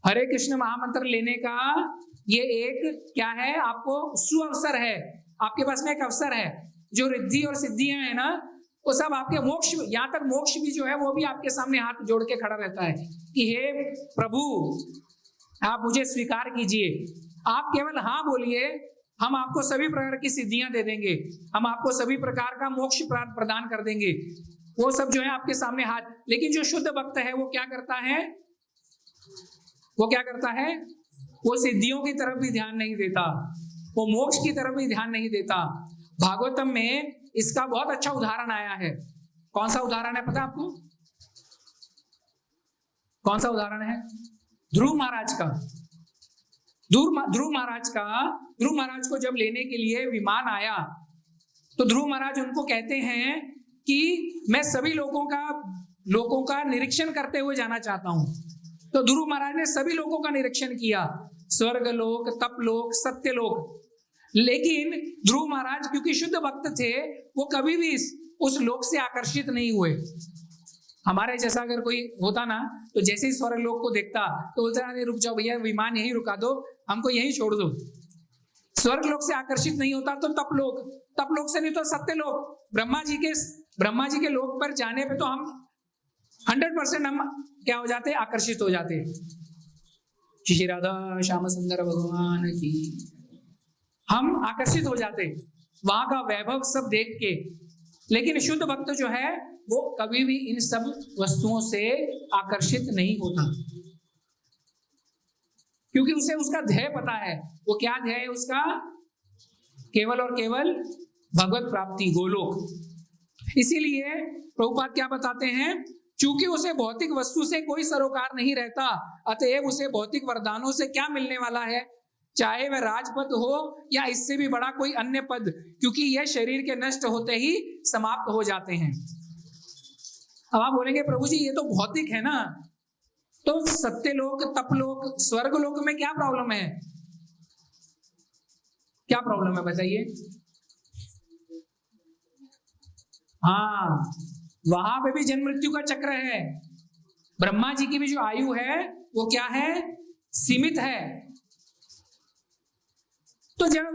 Speaker 1: हरे कृष्ण महामंत्र लेने का ये एक क्या है, आपको सुअवसर है। आपके पास में एक अवसर है। जो रिद्धि और सिद्धियां है ना, वो सब आपके मोक्ष, यहां तक मोक्ष भी जो है वो भी आपके सामने हाथ जोड़ के खड़ा रहता है कि हे प्रभु, आप मुझे स्वीकार कीजिए। आप केवल हाँ बोलिए, हम आपको सभी प्रकार की सिद्धियां दे देंगे, हम आपको सभी प्रकार का मोक्ष प्रदान कर देंगे। वो सब जो है आपके सामने हाथ। लेकिन जो शुद्ध भक्त है वो क्या करता है? वो क्या करता है? वो सिद्धियों की तरफ भी ध्यान नहीं देता, वो मोक्ष की तरफ भी ध्यान नहीं देता। भागवतम में इसका बहुत अच्छा उदाहरण आया है। कौन सा उदाहरण है पता आपको? कौन सा उदाहरण है? ध्रुव महाराज का। ध्रुव महाराज को जब लेने के लिए विमान आया तो ध्रुव महाराज उनको कहते हैं कि मैं सभी लोगों का निरीक्षण करते हुए जाना चाहता हूं। तो ध्रुव महाराज ने सभी लोगों का निरीक्षण किया, स्वर्ग लोक, तप लोक, सत्य लोक। लेकिन ध्रुव महाराज क्योंकि शुद्ध भक्त थे, वो कभी भी उस लोक से आकर्षित नहीं हुए। हमारे जैसा अगर कोई होता ना, तो जैसे ही स्वर्ग लोक को देखता तो बोलता, अरे रुक जाओ भैया, विमान यहीं रुका दो, हमको यहीं छोड़ दो। स्वर्ग लोक से आकर्षित नहीं होता तो तप लोक से नहीं तो सत्य लोक, ब्रह्मा जी के लोक पर जाने पे तो हम 100% हम क्या हो जाते? आकर्षित हो जाते। श्री राधा श्याम सुंदर भगवान की, हम आकर्षित हो जाते वहां का वैभव सब देख के। लेकिन शुद्ध भक्त जो है वो कभी भी इन सब वस्तुओं से आकर्षित नहीं होता, क्योंकि उसे उसका ध्येय पता है। वो क्या ध्येय है उसका? केवल और केवल भगवत प्राप्ति, गोलोक। इसीलिए प्रभुपाद क्या बताते हैं, चूंकि उसे भौतिक वस्तु से कोई सरोकार नहीं रहता, अतएव उसे भौतिक वरदानों से क्या मिलने वाला है, चाहे वह राजपद हो या इससे भी बड़ा कोई अन्य पद, क्योंकि यह शरीर के नष्ट होते ही समाप्त हो जाते हैं। अब आप बोलेंगे प्रभु जी ये तो भौतिक है ना, तो सत्यलोक, तपलोक, स्वर्गलोक में क्या प्रॉब्लम है? क्या प्रॉब्लम है बताइए? हाँ, वहां पे भी जन्म मृत्यु का चक्र है। ब्रह्मा जी की भी जो आयु है वो क्या है? सीमित है। तो जब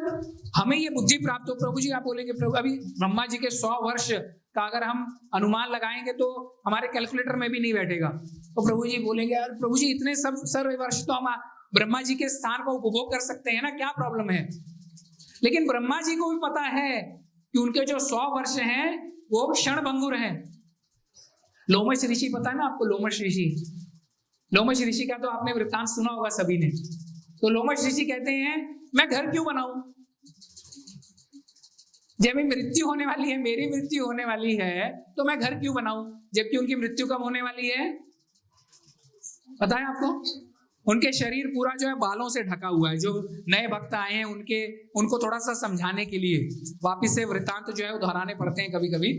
Speaker 1: हमें ये बुद्धि प्राप्त हो, प्रभु जी आप बोलेंगे प्रभु अभी ब्रह्मा जी के 100 वर्ष का अगर हम अनुमान लगाएंगे तो हमारे कैलकुलेटर में भी नहीं बैठेगा। तो प्रभु जी बोलेंगे, यार प्रभु जी इतने सब सर्व वर्ष तो हम ब्रह्मा जी के स्थान को उपभोग कर सकते हैं ना, क्या प्रॉब्लम है। लेकिन ब्रह्मा जी को भी पता है कि उनके जो 100 वर्ष हैं वो क्षण भंगुर हैं। लोमश ऋषि, पता है ना आपको लोमश ऋषि? लोमश ऋषि का तो आपने वृत्तांत सुना होगा सभी ने। तो लोमश ऋषि कहते हैं, मैं घर क्यों बनाऊं, जब मृत्यु होने वाली है, मेरी मृत्यु होने वाली है, तो मैं घर क्यों बनाऊं, जबकि उनकी मृत्यु कब होने वाली है पता है आपको? उनके शरीर पूरा जो है बालों से ढका हुआ है। जो नए भक्त आए हैं उनको थोड़ा सा समझाने के लिए वापिस से वृत्तांत जो है वो दोहराने पड़ते हैं कभी कभी।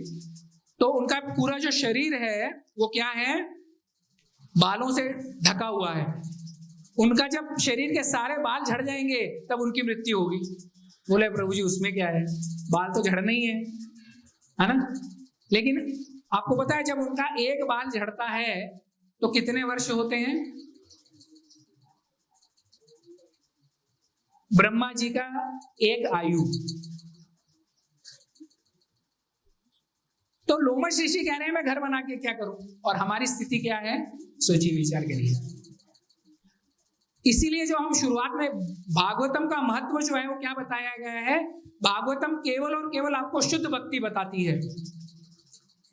Speaker 1: तो उनका पूरा जो शरीर है वो क्या है, बालों से ढका हुआ है। उनका जब शरीर के सारे बाल झड़ जाएंगे तब उनकी मृत्यु होगी। बोले प्रभु जी उसमें क्या है, बाल तो झड़ना ही है ना। लेकिन आपको पता है जब उनका एक बाल झड़ता है तो कितने वर्ष होते हैं? ब्रह्मा जी का एक आयु। तो लोमश ऋषि कह रहे हैं मैं घर बना के क्या करूं, और हमारी स्थिति क्या है, सोचिए विचार करिए। इसीलिए जो हम शुरुआत में भागवतम का महत्व जो है वो क्या बताया गया है, भागवतम केवल और केवल आपको शुद्ध भक्ति बताती है।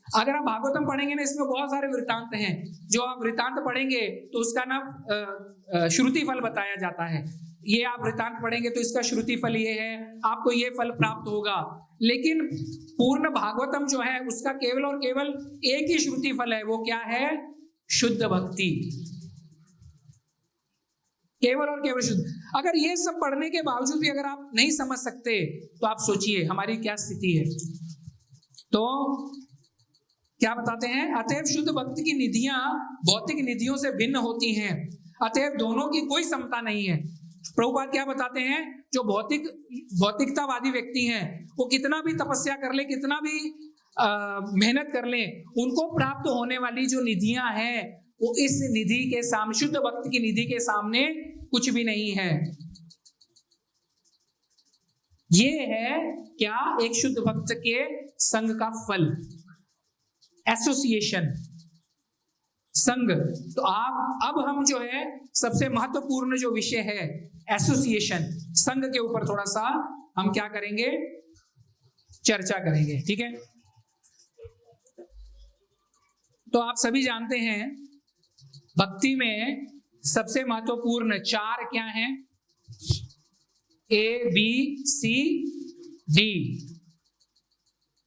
Speaker 1: अगर आप भागवतम पढ़ेंगे ना, इसमें बहुत सारे वृत्तांत हैं, जो आप वृत्तांत पढ़ेंगे तो उसका नाम श्रुति फल बताया जाता है। ये आप वृत्तांत पढ़ेंगे तो इसका श्रुति फल ये है, आपको ये फल प्राप्त होगा। लेकिन पूर्ण भागवतम जो है उसका केवल और केवल एक ही श्रुति फल है, वो क्या है, शुद्ध भक्ति, केवल और केवल शुद्ध। अगर ये सब पढ़ने के बावजूद भी अगर आप नहीं समझ सकते तो आप सोचिए हमारी क्या स्थिति है। तो क्या बताते हैं, अतएव शुद्ध भक्ति की निधियां भौतिक निधियों से भिन्न होती हैं, अतएव दोनों की कोई समता नहीं है। प्रभुपाद क्या बताते हैं, जो भौतिकतावादी व्यक्ति हैं वो कितना भी तपस्या कर ले, कितना भी मेहनत कर ले, उनको प्राप्त होने वाली जो निधियां हैं वो इस निधि के सामने, शुद्ध भक्त की निधि के सामने कुछ भी नहीं है। ये है क्या, एक शुद्ध भक्त के संग का फल, एसोसिएशन, संग। तो अब हम जो है सबसे महत्वपूर्ण जो विषय है एसोसिएशन, संग के ऊपर थोड़ा सा हम क्या करेंगे, चर्चा करेंगे, ठीक है। तो आप सभी जानते हैं भक्ति में सबसे महत्वपूर्ण 4 क्या हैं, ABCD,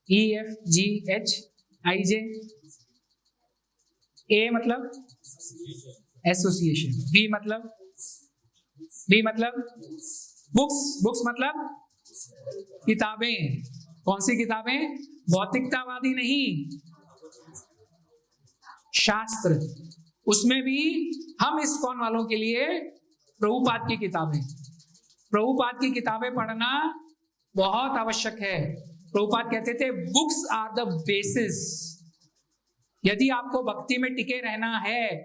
Speaker 1: EFGHIJ। A मतलब एसोसिएशन, B मतलब बुक्स मतलब किताबें। कौन सी किताबें, भौतिकतावादी नहीं, शास्त्र। उसमें भी हम इस्कॉन वालों के लिए प्रभुपाद की किताबें, प्रभुपाद की किताबें पढ़ना बहुत आवश्यक है। प्रभुपाद कहते थे बुक्स आर द बेसिस। यदि आपको भक्ति में टिके रहना है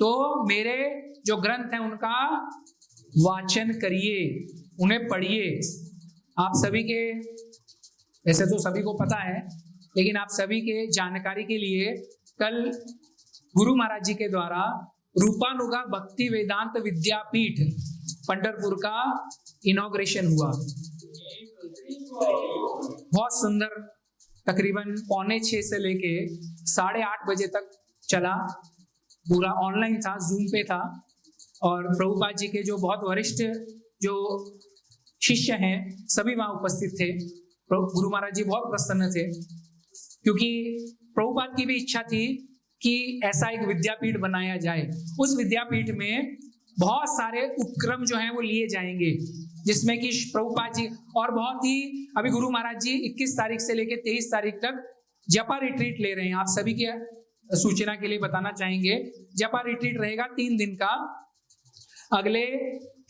Speaker 1: तो मेरे जो ग्रंथ हैं उनका वाचन करिए, उन्हें पढ़िए। आप सभी के, वैसे तो सभी को पता है, लेकिन आप सभी के जानकारी के लिए कल गुरु महाराज जी के द्वारा रूपानुगा भक्ति वेदांत विद्यापीठ पंढरपुर का इनॉग्रेशन हुआ। बहुत सुंदर, तकरीबन 5:45 से लेके 8:30 बजे तक चला। पूरा ऑनलाइन था, जूम पे था, और प्रभुपाद जी के जो बहुत वरिष्ठ जो शिष्य हैं सभी वहां उपस्थित थे। गुरु महाराज जी बहुत प्रसन्न थे, क्योंकि प्रभुपाद की भी इच्छा थी कि ऐसा एक विद्यापीठ बनाया जाए। उस विद्यापीठ में बहुत सारे उपक्रम जो हैं वो लिए जाएंगे, जिसमें कि प्रभुपाद जी और बहुत ही, अभी गुरु महाराज जी 21 तारीख से लेकर 23 तारीख तक जपा रिट्रीट ले रहे हैं। आप सभी के सूचना के लिए बताना चाहेंगे, जपा रिट्रीट रहेगा 3 दिन का, अगले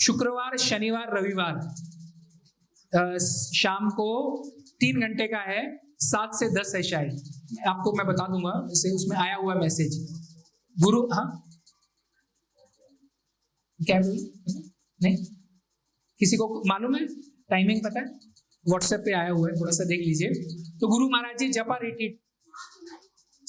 Speaker 1: शुक्रवार, शनिवार, रविवार शाम को 3 घंटे का है, 7 से 10 है शायद, आपको मैं बता दूंगा, जैसे उसमें आया हुआ मैसेज गुरु। हाँ क्या नहीं, किसी को मालूम है टाइमिंग पता है, व्हाट्सएप पे आया हुआ है, थोड़ा सा देख लीजिए। तो गुरु महाराज जी जपा रिट्रीट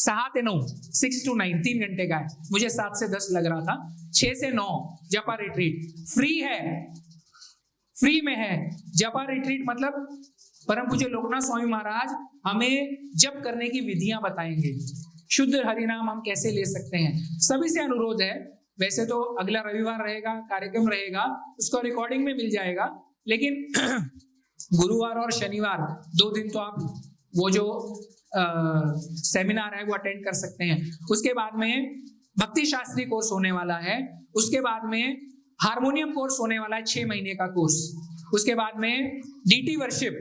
Speaker 1: 7 से 9, 6 to 9, 3 घंटे का है। मुझे 7 से 10 लग रहा था। 6 से 9 जपा रिट्रीट फ्री है, फ्री में है। जपा रिट्रीट मतलब परम पूज्य लोकनाथ स्वामी महाराज हमें जप करने की विधियां बताएंगे, शुद्ध हरिनाम हम कैसे ले सकते हैं। सभी से अनुरोध है, वैसे तो अगला रविवार रहेगा, कार्यक्रम रहेगा, उसको रिकॉर्डिंग में मिल जाएगा, लेकिन गुरुवार और शनिवार 2 दिन तो आप वो जो सेमिनार है वो अटेंड कर सकते हैं। उसके बाद में भक्ति शास्त्री कोर्स होने वाला है, उसके बाद में हारमोनियम कोर्स होने वाला है 6 महीने का कोर्स, उसके बाद में डीटी वर्शिप,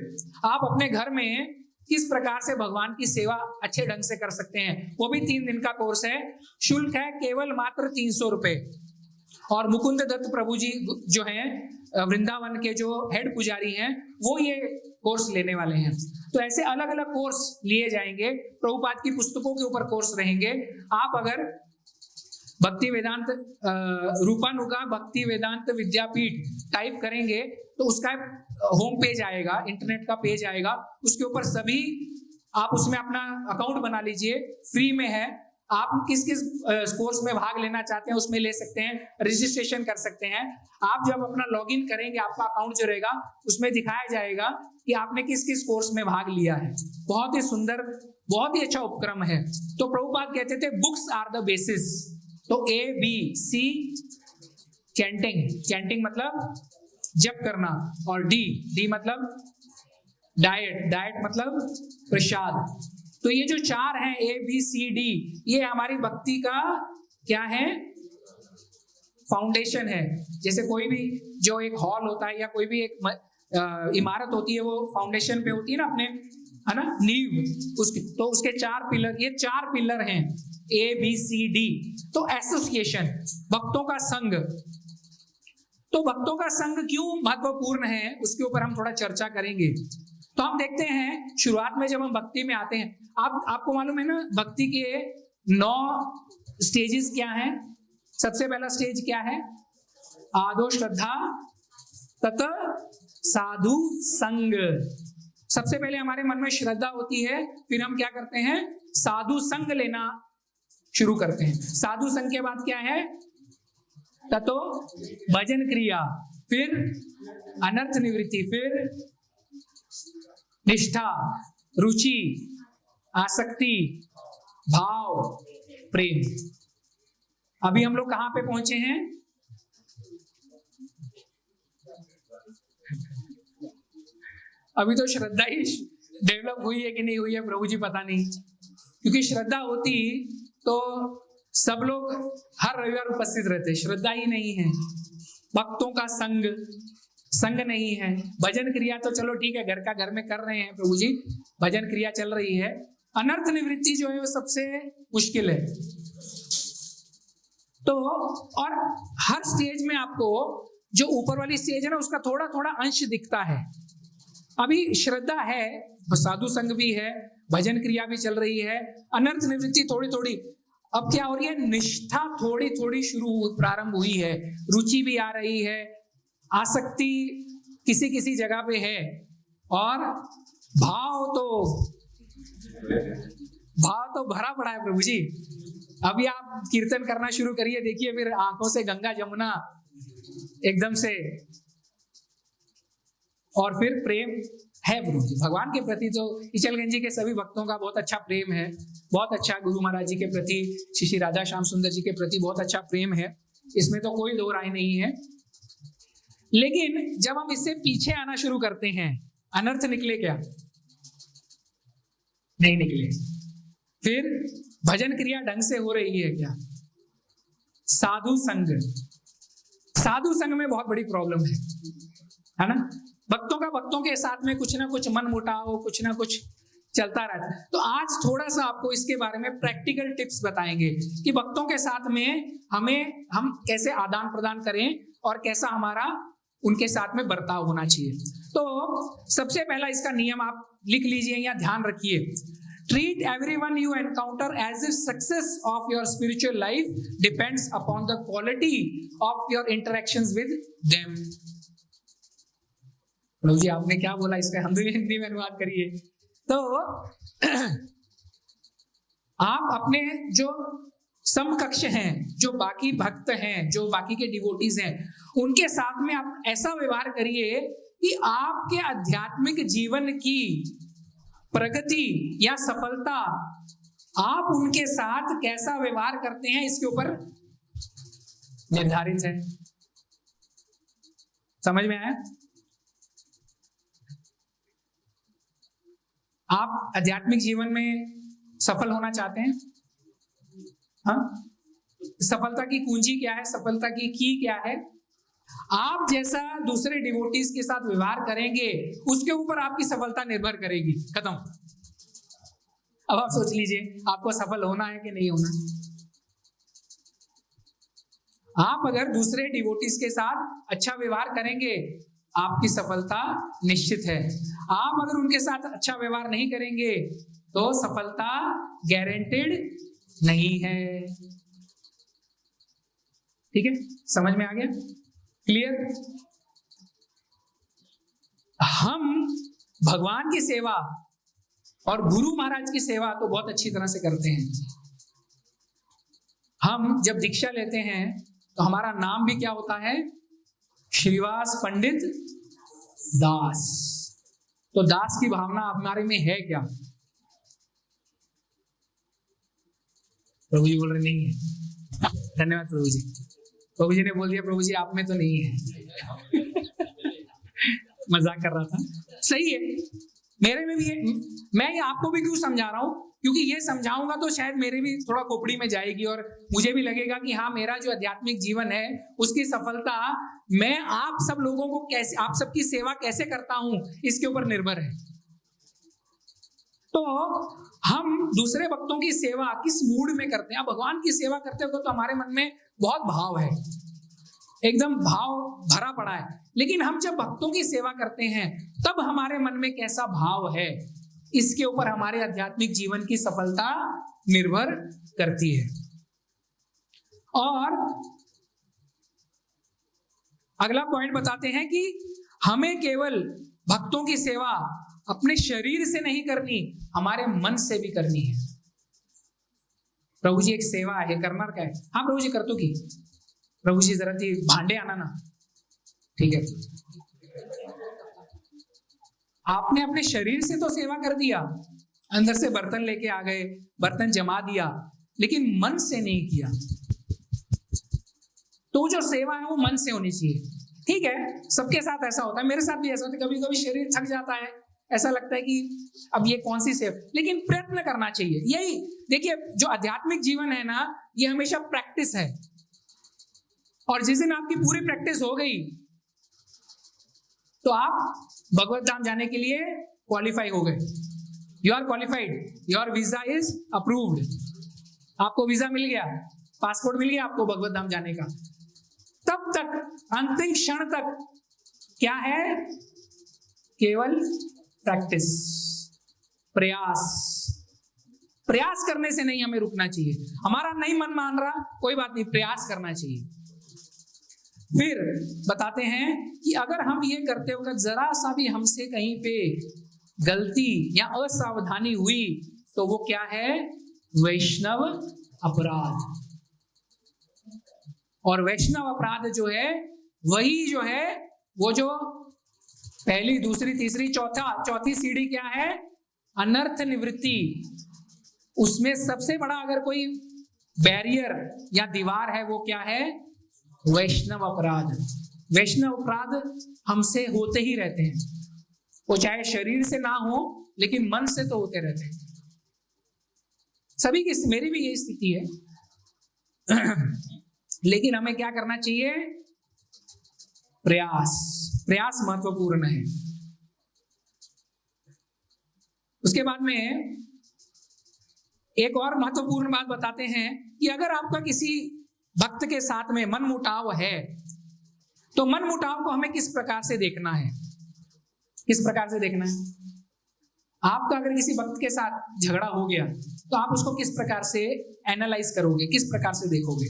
Speaker 1: आप अपने घर में किस प्रकार से भगवान की सेवा अच्छे ढंग से कर सकते हैं, वो भी 3 दिन का कोर्स है। शुल्क है केवल मात्र 300 रुपए। और मुकुंद दत्त प्रभु जी जो हैं वृंदावन के जो हेड पुजारी हैं, वो ये कोर्स लेने वाले हैं। तो ऐसे अलग अलग कोर्स लिए जाएंगे, प्रभुपाद की पुस्तकों के ऊपर कोर्स रहेंगे। आप अगर भक्ति वेदांत रूपानुगा भक्ति वेदांत विद्यापीठ टाइप करेंगे तो उसका होम पेज आएगा, इंटरनेट का पेज आएगा, उसके ऊपर सभी आप उसमें अपना अकाउंट बना लीजिए, फ्री में है। आप किस किस कोर्स में भाग लेना चाहते हैं उसमें ले सकते हैं, रजिस्ट्रेशन कर सकते हैं। आप जब अपना लॉगिन करेंगे, आपका अकाउंट जो रहेगा उसमें दिखाया जाएगा कि आपने किस किस कोर्स में भाग लिया है। बहुत ही सुंदर, बहुत ही अच्छा उपक्रम है। तो प्रभुपाद कहते थे बुक्स आर द बेसिस। तो ABC चैंटिंग मतलब जप करना, और D मतलब डाइट मतलब प्रसाद। तो ये जो 4 हैं ABCD, ये हमारी भक्ति का क्या है, फाउंडेशन है। जैसे कोई भी जो एक हॉल होता है या कोई भी एक इमारत होती है, वो फाउंडेशन पे होती है ना अपने, है ना, नींव उसकी। तो उसके 4 पिलर, ये 4 पिलर हैं ABCD। तो एसोसिएशन, भक्तों का संघ। तो भक्तों का संघ क्यों महत्वपूर्ण है, उसके ऊपर हम थोड़ा चर्चा करेंगे। तो हम देखते हैं शुरुआत में जब हम भक्ति में आते हैं, आपको मालूम है ना भक्ति के 9 स्टेजेस क्या हैं। सबसे पहला स्टेज क्या है, आदो श्रद्धा तत साधु संग। सबसे पहले हमारे मन में श्रद्धा होती है, फिर हम क्या करते हैं, साधु संग लेना शुरू करते हैं। साधु संग के बाद क्या है, ततो भजन क्रिया, फिर अनर्थ निवृत्ति, फिर निष्ठा, रुचि, आसक्ति, भाव, प्रेम। अभी हम लोग कहां पे पहुंचे हैं, अभी तो श्रद्धा ही डेवलप हुई है कि नहीं हुई है प्रभु जी पता नहीं, क्योंकि श्रद्धा होती तो सब लोग हर रविवार उपस्थित रहते। श्रद्धा ही नहीं है, भक्तों का संग नहीं है। भजन क्रिया तो चलो ठीक है, घर का घर में कर रहे हैं प्रभु जी, भजन क्रिया चल रही है। अनर्थ निवृत्ति जो है वो सबसे मुश्किल है। तो और हर स्टेज में आपको जो ऊपर वाली स्टेज है ना, उसका थोड़ा थोड़ा अंश दिखता है। अभी श्रद्धा है, साधु संग भी है, भजन क्रिया भी चल रही है, अनर्थ निवृत्ति थोड़ी थोड़ी। अब क्या हो रही है, निष्ठा थोड़ी थोड़ी प्रारंभ हुई है, रुचि भी आ रही है, आसक्ति किसी किसी जगह पे है, और भाव तो भरा पड़ा है प्रभु जी। अभी आप कीर्तन करना शुरू करिए, देखिए फिर आंखों से गंगा जमुना एकदम से। और फिर प्रेम है प्रभु जी भगवान के प्रति। तो इचलगंज जी के सभी भक्तों का बहुत अच्छा प्रेम है, बहुत अच्छा गुरु महाराज जी के प्रति, श्री राधा श्याम सुंदर जी के प्रति बहुत अच्छा प्रेम है, इसमें तो कोई दो राय नहीं है। लेकिन जब हम इससे पीछे आना शुरू करते हैं, अनर्थ निकले क्या, नहीं निकले। फिर भजन क्रिया ढंग से हो रही है क्या, साधु संग में बहुत बड़ी प्रॉब्लम है ना। भक्तों के साथ में कुछ ना कुछ मन मुटाव, कुछ ना कुछ चलता रहता है। तो आज थोड़ा सा आपको इसके बारे में प्रैक्टिकल टिप्स बताएंगे कि भक्तों के साथ में हम कैसे आदान प्रदान करें और कैसा हमारा उनके साथ में बर्ताव होना चाहिए। तो सबसे पहला इसका नियम आप लिख लीजिए या ध्यान रखिए, treat everyone you encounter as if success of your spiritual life depends upon the quality of your interactions with them. प्रभु जी आपने क्या बोला, इसका हिंदी में अनुवाद करिए। तो आप अपने जो समकक्ष हैं, जो बाकी भक्त हैं, जो बाकी के डिवोटीज हैं, उनके साथ में आप ऐसा व्यवहार करिए कि आपके आध्यात्मिक जीवन की प्रगति या सफलता आप उनके साथ कैसा व्यवहार करते हैं इसके ऊपर निर्धारित है। समझ में आया? आप आध्यात्मिक जीवन में सफल होना चाहते हैं? हाँ, सफलता की कुंजी क्या है? सफलता की क्या है? आप जैसा दूसरे डिवोटीज के साथ व्यवहार करेंगे उसके ऊपर आपकी सफलता निर्भर करेगी। खत्म। अब आप सोच लीजिए आपको सफल होना है कि नहीं होना। आप अगर दूसरे डिवोटीज के साथ अच्छा व्यवहार करेंगे आपकी सफलता निश्चित है। आप अगर उनके साथ अच्छा व्यवहार नहीं करेंगे तो सफलता गारंटेड नहीं है। ठीक है, समझ में आ गया? क्लियर? हम भगवान की सेवा और गुरु महाराज की सेवा तो बहुत अच्छी तरह से करते हैं। हम जब दीक्षा लेते हैं तो हमारा नाम भी क्या होता है? श्रीवास पंडित दास। तो दास की भावना हमारे में है क्या? प्रभु जी बोल रहे नहीं है। धन्यवाद प्रभु जी। प्रभु जी ने बोल दिया प्रभु जी आप में तो नहीं है। मजाक कर रहा था। सही है, मेरे में भी है। मैं ये आपको भी क्यों समझा रहा हूं? क्योंकि ये समझाऊंगा तो शायद मेरे भी थोड़ा खोपड़ी में जाएगी और मुझे भी लगेगा कि हाँ, मेरा जो आध्यात्मिक जीवन है उसकी सफलता मैं आप सब लोगों को कैसे, आप सबकी सेवा कैसे करता हूं इसके ऊपर निर्भर है। तो हम दूसरे भक्तों की सेवा किस मूड में करते हैं? अब भगवान की सेवा करते हो तो हमारे मन में बहुत भाव है, एकदम भाव भरा पड़ा है। लेकिन हम जब भक्तों की सेवा करते हैं तब हमारे मन में कैसा भाव है इसके ऊपर हमारे आध्यात्मिक जीवन की सफलता निर्भर करती है। और अगला पॉइंट बताते हैं कि हमें केवल भक्तों की सेवा अपने शरीर से नहीं करनी, हमारे मन से भी करनी है। प्रभु जी एक सेवा है, करना क्या है? हाँ प्रभु जी कर दो की। प्रभु जी जरा जी भांडे आना ना। ठीक है, आपने अपने शरीर से तो सेवा कर दिया, अंदर से बर्तन लेके आ गए, बर्तन जमा दिया, लेकिन मन से नहीं किया। तो जो सेवा है वो मन से होनी चाहिए। ठीक है, सबके साथ ऐसा होता है, मेरे साथ भी ऐसा होता है। कभी कभी शरीर थक जाता है, ऐसा लगता है कि अब ये कौन सी सेवा, लेकिन प्रयत्न करना चाहिए। यही देखिए, जो आध्यात्मिक जीवन है ना, ये हमेशा प्रैक्टिस है। और जिस दिन आपकी पूरी प्रैक्टिस हो गई तो आप भगवत धाम जाने के लिए क्वालिफाई हो गए। You are qualified, your visa is approved. आपको वीजा मिल गया, पासपोर्ट मिल गया आपको भगवत धाम जाने का। तब तक, अंतिम क्षण तक क्या है? केवल प्रैक्टिस, प्रयास। प्रयास करने से नहीं हमें रुकना चाहिए। हमारा नहीं मन मान रहा, कोई बात नहीं, प्रयास करना चाहिए। फिर बताते हैं कि अगर हम ये करते वक्त जरा सा भी हमसे कहीं पे गलती या असावधानी हुई तो वो क्या है? वैष्णव अपराध। और वैष्णव अपराध जो है वही जो है, वो जो पहली, दूसरी, तीसरी, चौथी सीढ़ी क्या है? अनर्थ निवृत्ति। उसमें सबसे बड़ा अगर कोई बैरियर या दीवार है वो क्या है? वैष्णव अपराध। वैष्णव अपराध हमसे होते ही रहते हैं, वो चाहे शरीर से ना हो लेकिन मन से तो होते रहते हैं। सभी की, मेरी भी यही स्थिति है। लेकिन हमें क्या करना चाहिए? प्रयास। प्रयास महत्वपूर्ण है। उसके बाद में एक और महत्वपूर्ण बात बताते हैं कि अगर आपका किसी भक्त के साथ में मन मुटाव है तो मन मुटाव को हमें किस प्रकार से देखना है? किस प्रकार से देखना है? आपका अगर किसी भक्त के साथ झगड़ा हो गया तो आप उसको किस प्रकार से एनालाइज करोगे, किस प्रकार से देखोगे?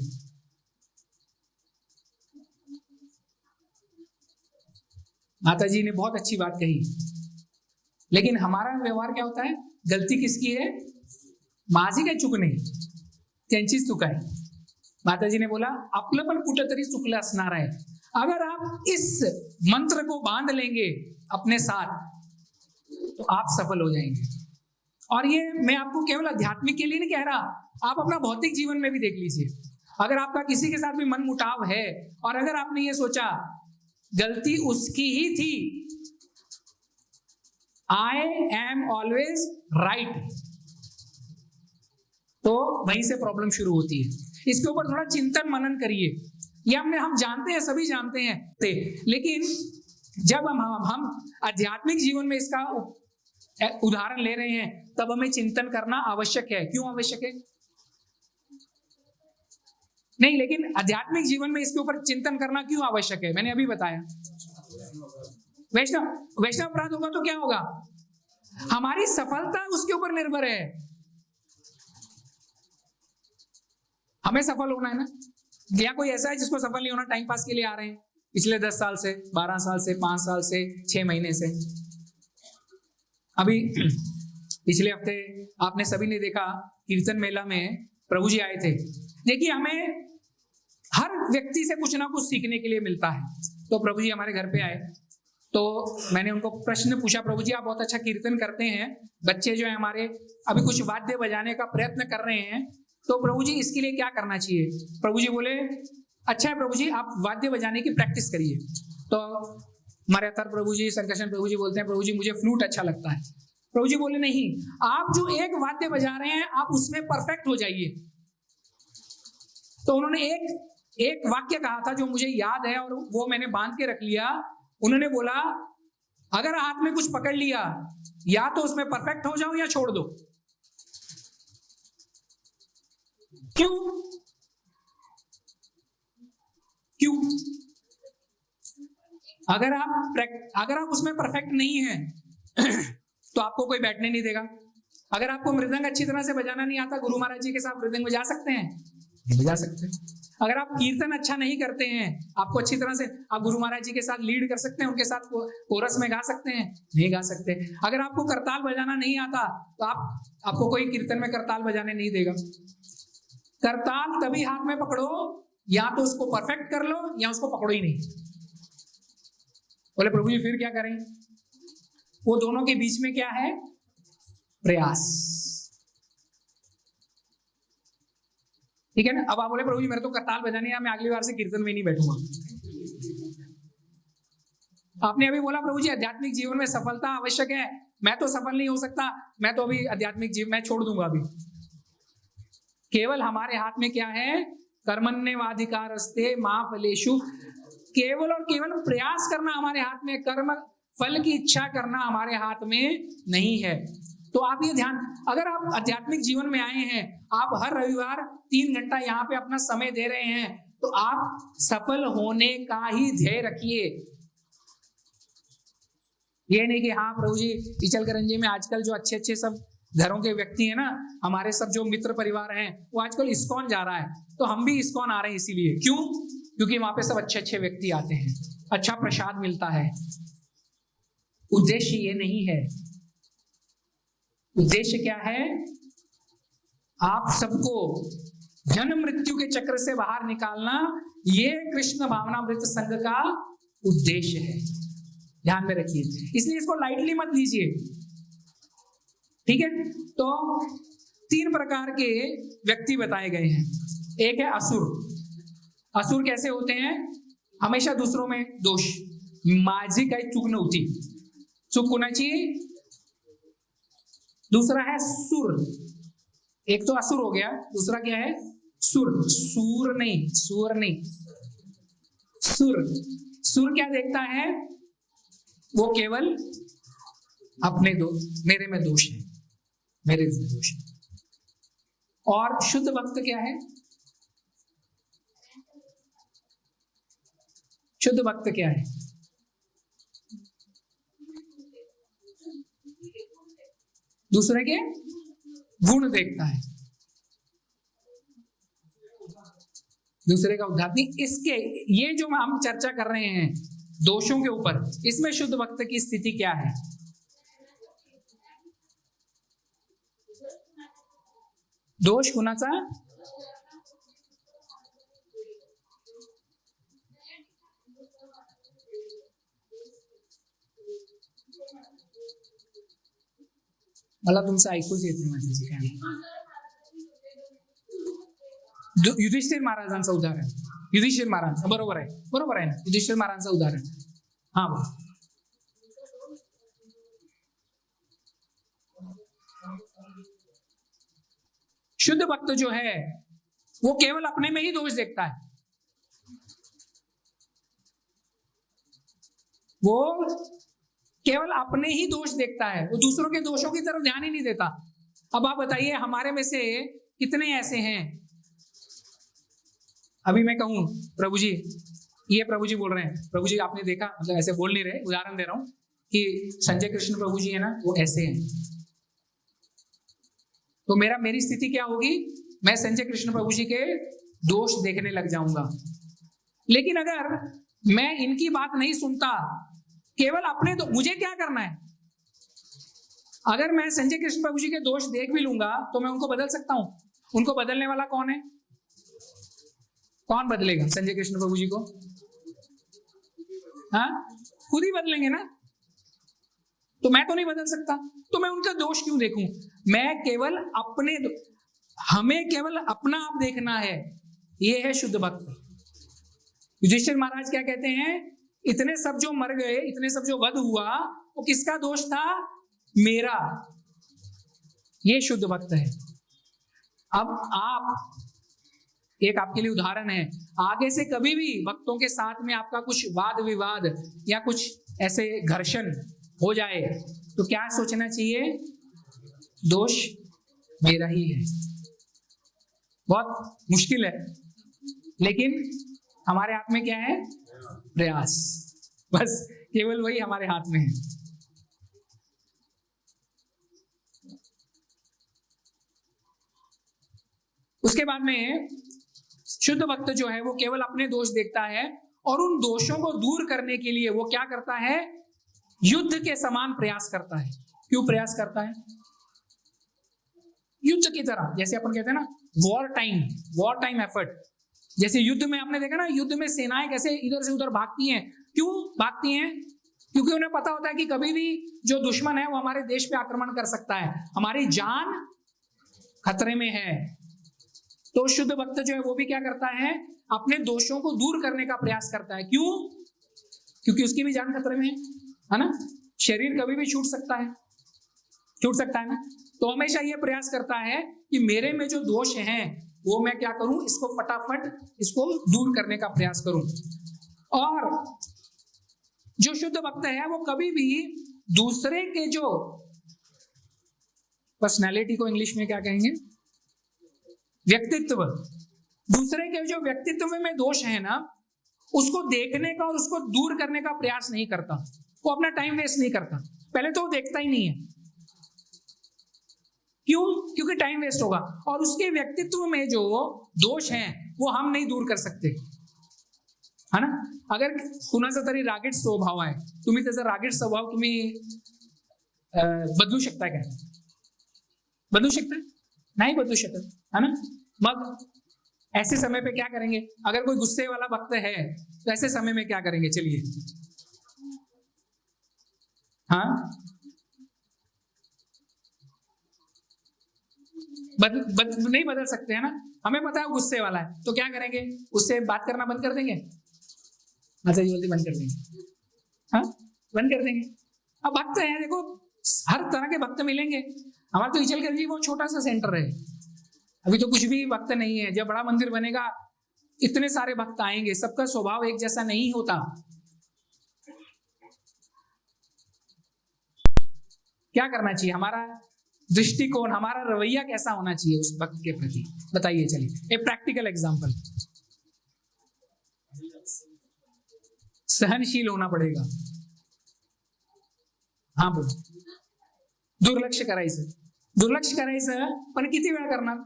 Speaker 1: माता जी ने बहुत अच्छी बात कही, लेकिन हमारा व्यवहार क्या होता है? गलती किसकी है? माझी काही चूक नाही, त्यांचीच चूक आहे. माताजी ने बोला आपलं पण कुठेतरी चुकलं असणार आहे. अगर आप इस मंत्र को बांध लेंगे अपने साथ तो आप सफल हो जाएंगे. और ये मैं आपको केवल आध्यात्मिक के लिए नहीं कह रहा, आप अपना भौतिक जीवन में भी देख लीजिए. अगर आपका किसी के साथ भी मन मुटाव है और अगर आपने ये सोचा गलती उसकी ही थी, आई एम ऑलवेज राइट, तो वहीं से प्रॉब्लम शुरू होती है. इसके ऊपर थोड़ा चिंतन मनन करिए. ये हम जानते हैं, सभी जानते हैं, लेकिन जब हम आध्यात्मिक जीवन में इसका उदाहरण ले रहे हैं तब हमें चिंतन करना आवश्यक है. क्यों आवश्यक है? नहीं, लेकिन आध्यात्मिक जीवन में इसके ऊपर चिंतन करना क्यों आवश्यक है? मैंने अभी बताया. वैष्णव अपराध होगा तो क्या होगा? हमारी सफलता उसके ऊपर निर्भर है. हमें सफल होना है ना. या कोई ऐसा है जिसको सफल नहीं होना, टाइम पास के लिए आ रहे हैं पिछले 10 साल से, 12 साल से, 5 साल से, 6 महीने से. अभी पिछले हफ्ते आपने सभी ने देखा कीर्तन मेला में प्रभु जी आए थे. देखिए हमें हर व्यक्ति से कुछ ना कुछ सीखने के लिए मिलता है. तो प्रभु जी हमारे घर पे आए तो मैंने उनको प्रश्न पूछा, प्रभु जी आप बहुत अच्छा कीर्तन करते हैं, बच्चे जो है हमारे अभी कुछ वाद्य बजाने का प्रयत्न कर रहे हैं, तो प्रभु जी इसके लिए क्या करना चाहिए? प्रभु जी बोले अच्छा है प्रभु जी आप वाद्य बजाने की प्रैक्टिस करिए. तो हमारे अवतार प्रभु जी, संकर्षण प्रभु जी बोलते हैं प्रभु जी मुझे फ्लूट अच्छा लगता है. प्रभु जी बोले नहीं, आप जो एक वाद्य बजा रहे हैं आप उसमें परफेक्ट हो जाइए. तो उन्होंने एक वाक्य कहा था जो मुझे याद है और वो मैंने बांध के रख लिया. उन्होंने बोला अगर हाथ में कुछ पकड़ लिया या तो उसमें परफेक्ट हो जाओ या छोड़ दो. क्यों? अगर आप उसमें परफेक्ट नहीं हैं तो आपको कोई बैठने नहीं देगा. अगर आपको मृदंग अच्छी तरह से बजाना नहीं आता, गुरु महाराज जी के साथ मृदंग बजा सकते हैं? नहीं बजा सकते. अगर आप कीर्तन अच्छा नहीं करते हैं, आपको अच्छी तरह से आप गुरु महाराज जी के साथ लीड कर सकते हैं, उनके साथ कोरस में गा सकते हैं? नहीं गा सकते. अगर आपको करताल बजाना नहीं आता तो आपको कोई कीर्तन में करताल बजाने नहीं देगा. करताल तभी हाथ में पकड़ो या तो उसको परफेक्ट कर लो या उसको पकड़ो ही नहीं. बोले प्रभु जी फिर क्या करें? वो दोनों के बीच में क्या है? प्रयास. ठीक है ना. अब आप बोले प्रभु जी मेरे तो करताल बजाने है, मैं अगली बार से कीर्तन में नहीं बैठूंगा. आपने अभी बोला प्रभु जी आध्यात्मिक जीवन में सफलता आवश्यक है, मैं तो सफल नहीं हो सकता, मैं तो अभी आध्यात्मिक जीवन मैं छोड़ दूंगा. अभी केवल हमारे हाथ में क्या है? कर्मण्येवाधिकारस्ते मा फलेषु. केवल और केवल प्रयास करना हमारे हाथ में, कर्म फल की इच्छा करना हमारे हाथ में नहीं है. तो आप ये ध्यान, अगर आप आध्यात्मिक जीवन में आए हैं, आप हर रविवार 3 घंटा यहाँ पे अपना समय दे रहे हैं, तो आप सफल होने का ही ध्येय रखिए. ये नहीं कि हाँ प्रभु जी इचलकरंजी में आजकल जो अच्छे अच्छे सब घरों के व्यक्ति हैं ना, हमारे सब जो मित्र परिवार हैं, वो आजकल इस्कॉन जा रहा है, तो हम भी इस्कॉन आ रहे हैं. इसीलिए क्यों? क्योंकि वहां पे सब अच्छे अच्छे व्यक्ति आते हैं, अच्छा प्रसाद मिलता है. उद्देश्य ये नहीं है. उद्देश्य क्या है? आप सबको जन्म मृत्यु के चक्र से बाहर निकालना, ये कृष्ण भावनामृत संघ का उद्देश्य है. ध्यान में रखिए, इसलिए इसको लाइटली मत लीजिए. ठीक है. तो 3 प्रकार के व्यक्ति बताए गए हैं. एक है असुर. असुर कैसे होते हैं? हमेशा दूसरों में दोष, माझी काही चूक नव्हती, चूक कोणाची? दूसरा है सुर. एक तो असुर हो गया, दूसरा क्या है? सुर. सूर नहीं, सुर नहीं, सुर. सुर क्या देखता है? वो केवल अपने मेरे में दोष है, मेरे में दोष है. और शुद्ध भक्त क्या है? शुद्ध भक्त क्या है? दूसरे के गुण देखता है, दूसरे का उद्धार नहीं. इसके ये जो हम चर्चा कर रहे हैं दोषों के ऊपर, इसमें शुद्ध भक्त की स्थिति क्या है? दोष कुणाचा? मला तुमचं ऐकूच येत नाही माझ्याशी काय. युधिष्ठिर महाराजांचं उदाहरण. युधिष्ठिर महाराज, बरोबर आहे, बरोबर आहे ना, युधिष्ठिर महाराजांचं उदाहरण. हा बोल. शुद्ध भक्त जो है वो केवल अपने में ही दोष देखता है, वो केवल अपने ही दोष देखता है, वो दूसरों के दोषों की तरफ ध्यान ही नहीं देता. अब आप बताइए हमारे में से कितने ऐसे हैं? अभी मैं कहूं प्रभु जी, ये प्रभु जी बोल रहे हैं, प्रभु जी आपने देखा, मतलब ऐसे बोल नहीं रहे, उदाहरण दे रहा हूं कि संजय कृष्ण प्रभु जी है ना, वो ऐसे हैं, तो मेरी स्थिति क्या होगी? मैं संजय कृष्ण प्रभु जी के दोष देखने लग जाऊंगा. लेकिन अगर मैं इनकी बात नहीं सुनता, केवल अपने मुझे क्या करना है? अगर मैं संजय कृष्ण प्रभु जी के दोष देख भी लूंगा तो मैं उनको बदल सकता हूं? उनको बदलने वाला कौन है? कौन बदलेगा संजय कृष्ण प्रभु जी को? हाँ, खुद ही बदलेंगे ना. तो मैं तो नहीं बदल सकता, तो मैं उनका दोष क्यों देखूं? मैं केवल अपने, हमें केवल अपना आप देखना है. ये है शुद्ध भक्त. युधिष्ठिर महाराज क्या कहते हैं? इतने सब जो मर गए, इतने सब जो वध हुआ, वो किसका दोष था? मेरा. ये शुद्ध भक्त है. अब आप, एक आपके लिए उदाहरण है, आगे से कभी भी भक्तों के साथ में आपका कुछ वाद विवाद या कुछ ऐसे घर्षण हो जाए तो क्या सोचना चाहिए? दोष मेरा ही है. बहुत मुश्किल है, लेकिन हमारे हाथ में क्या है? प्रयास. बस केवल वही हमारे हाथ में है. उसके बाद में शुद्ध भक्त जो है वो केवल अपने दोष देखता है और उन दोषों को दूर करने के लिए वो क्या करता है? युद्ध के समान प्रयास करता है. क्यों प्रयास करता है? युद्ध की तरह, जैसे अपन कहते हैं ना वॉर टाइम एफर्ट. जैसे युद्ध में आपने देखा ना, युद्ध में सेनाएं कैसे इधर से उधर भागती हैं. क्यों भागती हैं? क्योंकि उन्हें पता होता है कि कभी भी जो दुश्मन है वो हमारे देश पे आक्रमण कर सकता है, हमारी जान खतरे में है. तो शुद्ध भक्त जो है वो भी क्या करता है? अपने दोषों को दूर करने का प्रयास करता है. क्यों? क्योंकि उसकी भी जान खतरे में है ना. शरीर कभी भी छूट सकता है ना. तो हमेशा ये प्रयास करता है कि मेरे में जो दोष हैं वो मैं क्या करूं? इसको फटाफट इसको दूर करने का प्रयास करूं. और जो शुद्ध भक्त है वो कभी भी दूसरे के जो पर्सनैलिटी को इंग्लिश में क्या कहेंगे? व्यक्तित्व. दूसरे के जो व्यक्तित्व में दोष है ना, उसको देखने का और उसको दूर करने का प्रयास नहीं करता. वो अपना टाइम वेस्ट नहीं करता. पहले तो वो देखता ही नहीं है. क्यों? क्योंकि टाइम वेस्ट होगा. और उसके व्यक्तित्व में जो दोष हैं वो हम नहीं दूर कर सकते, है ना. अगर कुणाचा तरी रागीट स्वभाव आहे, तुम्ही त्याचा रागीट स्वभाव तुम्ही बदलू शकता काय? बदलू शकता? नहीं बदलू शकत, है ना. मग ऐसे समय पे क्या करेंगे? अगर कोई गुस्से वाला भक्त है तो ऐसे समय में क्या करेंगे? चलिए, हाँ, नहीं बदल सकते, है ना. हमें पता है गुस्से वाला है, तो क्या करेंगे? उससे बात करना बंद कर देंगे. अच्छा, जल्दी बंद कर देंगे. हाँ, बंद कर देंगे. अब भक्त है, देखो हर तरह के भक्त मिलेंगे. हमारा तो इचलकरंजी वो छोटा सा सेंटर है, अभी तो कुछ भी भक्त नहीं है. जब बड़ा मंदिर बनेगा इतने सारे भक्त आएंगे. सबका स्वभाव एक जैसा नहीं होता. क्या करना चाहिए? हमारा दृष्टिकोण, हमारा रवैया कैसा होना चाहिए उस भक्त के प्रति? बताइए. चलिए एक प्रैक्टिकल एग्जांपल. सहनशील होना पड़ेगा. हाँ बोलो. दुर्लक्ष करायचं पण किती वेळ करणार?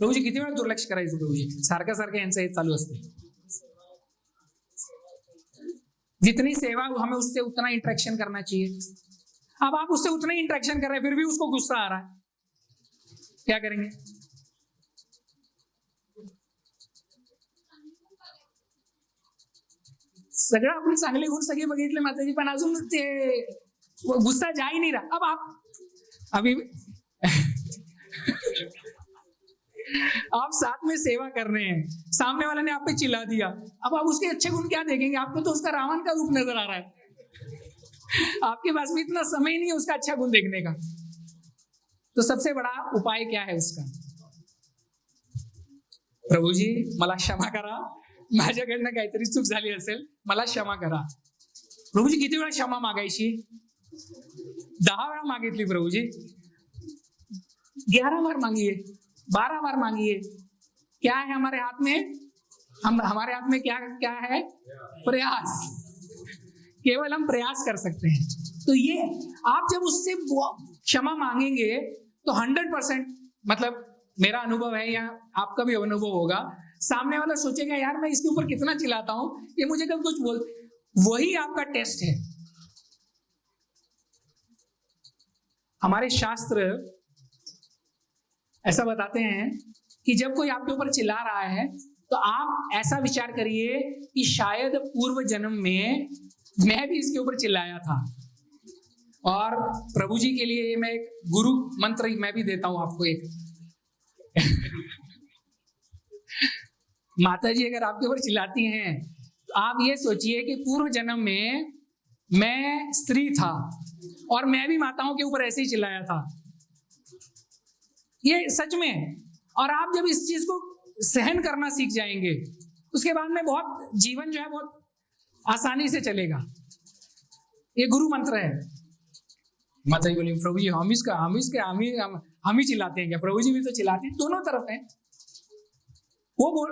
Speaker 1: प्रभूजी किती वेळ दुर्लक्ष करायचं? प्रभूजी सारखं यांचं हे चालू असते. जितनी सेवा हमें उससे उतना इंटरेक्शन करना चाहिए. अब आप उससे उतना ही इंटरेक्शन कर रहे हैं, फिर भी उसको गुस्सा आ रहा है, क्या करेंगे? सगळं आपण चांगले गुण सगळे बघितले माताजी, पण अजून ते गुस्सा जा ही नहीं रहा। अब आप अभी आप साथ में सेवा कर रहे हैं, सामने वाले ने आप पे चिल्ला दिया, अब आप उसके अच्छे गुण क्या देखेंगे? आपको तो उसका रावण का रूप नजर आ रहा है, आपके पास भी इतना समय ही नहीं है उसका अच्छा गुण देखने का। तो सबसे बड़ा उपाय क्या है उसका? प्रभूजी मला क्षमा करा, माझ्याकडनं काहीतरी चूक झाली असेल, मला क्षमा करा। प्रभूजी किती वेळा क्षमा मागायची? 10 वेळा मागितली प्रभूजी, 11 बार मांगिए, 12 बार मांगिए। क्या है हमारे हाथ में? हमारे हाथ में क्या क्या है? प्रयास। केवल हम प्रयास कर सकते हैं। तो ये आप जब उससे क्षमा मांगेंगे तो 100%, मतलब मेरा अनुभव है या आपका भी अनुभव होगा, सामने वाला सोचेगा यार मैं इसके ऊपर कितना चिल्लाता हूं, ये मुझे कब कुछ बोल। वही आपका टेस्ट है। हमारे शास्त्र ऐसा बताते हैं कि जब कोई आपके ऊपर चिल्ला रहा है तो आप ऐसा विचार करिए कि शायद पूर्व जन्म में मैं भी इसके ऊपर चिल्लाया था। और प्रभु जी के लिए मैं एक गुरु मंत्र मैं भी देता हूं आपको एक। माता जी अगर आपके ऊपर चिल्लाती हैं तो आप ये सोचिए कि पूर्व जन्म में मैं स्त्री था और मैं भी माताओं के ऊपर ऐसे ही चिल्लाया था, ये सच में। और आप जब इस चीज को सहन करना सीख जाएंगे उसके बाद में बहुत जीवन जो है बहुत आसानी से चलेगा। ये गुरु मंत्र है। माता जी बोली प्रभु जी हम ही चिल्लाते हैं क्या? प्रभु जी भी तो चिल्लाते हैं, दोनों तरफ है। वो बोल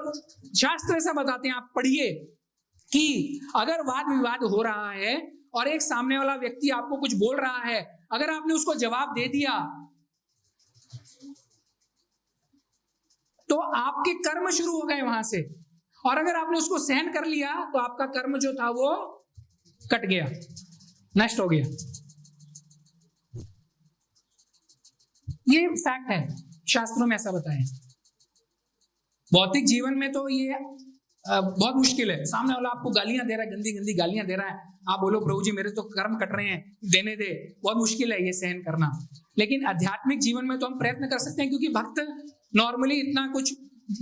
Speaker 1: शास्त्र ऐसा बताते हैं, आप पढ़िए कि अगर वाद विवाद हो रहा है और एक सामने वाला व्यक्ति आपको कुछ बोल रहा है, अगर आपने उसको जवाब दे दिया तो आपके कर्म शुरू हो गए वहां से, और अगर आपने उसको सहन कर लिया तो आपका कर्म जो था वो कट गया, नष्ट हो गया। ये फैक्ट है, शास्त्रों में ऐसा बताया। भौतिक जीवन में तो ये बहुत मुश्किल है। सामने वाला आपको गालियां दे रहा है, गंदी गंदी गालियां दे रहा है, आप बोलो प्रभु जी मेरे तो कर्म कट रहे हैं, देने दे। बहुत मुश्किल है ये सहन करना। लेकिन आध्यात्मिक जीवन में तो हम प्रयत्न कर सकते हैं, क्योंकि भक्त नॉर्मली इतना कुछ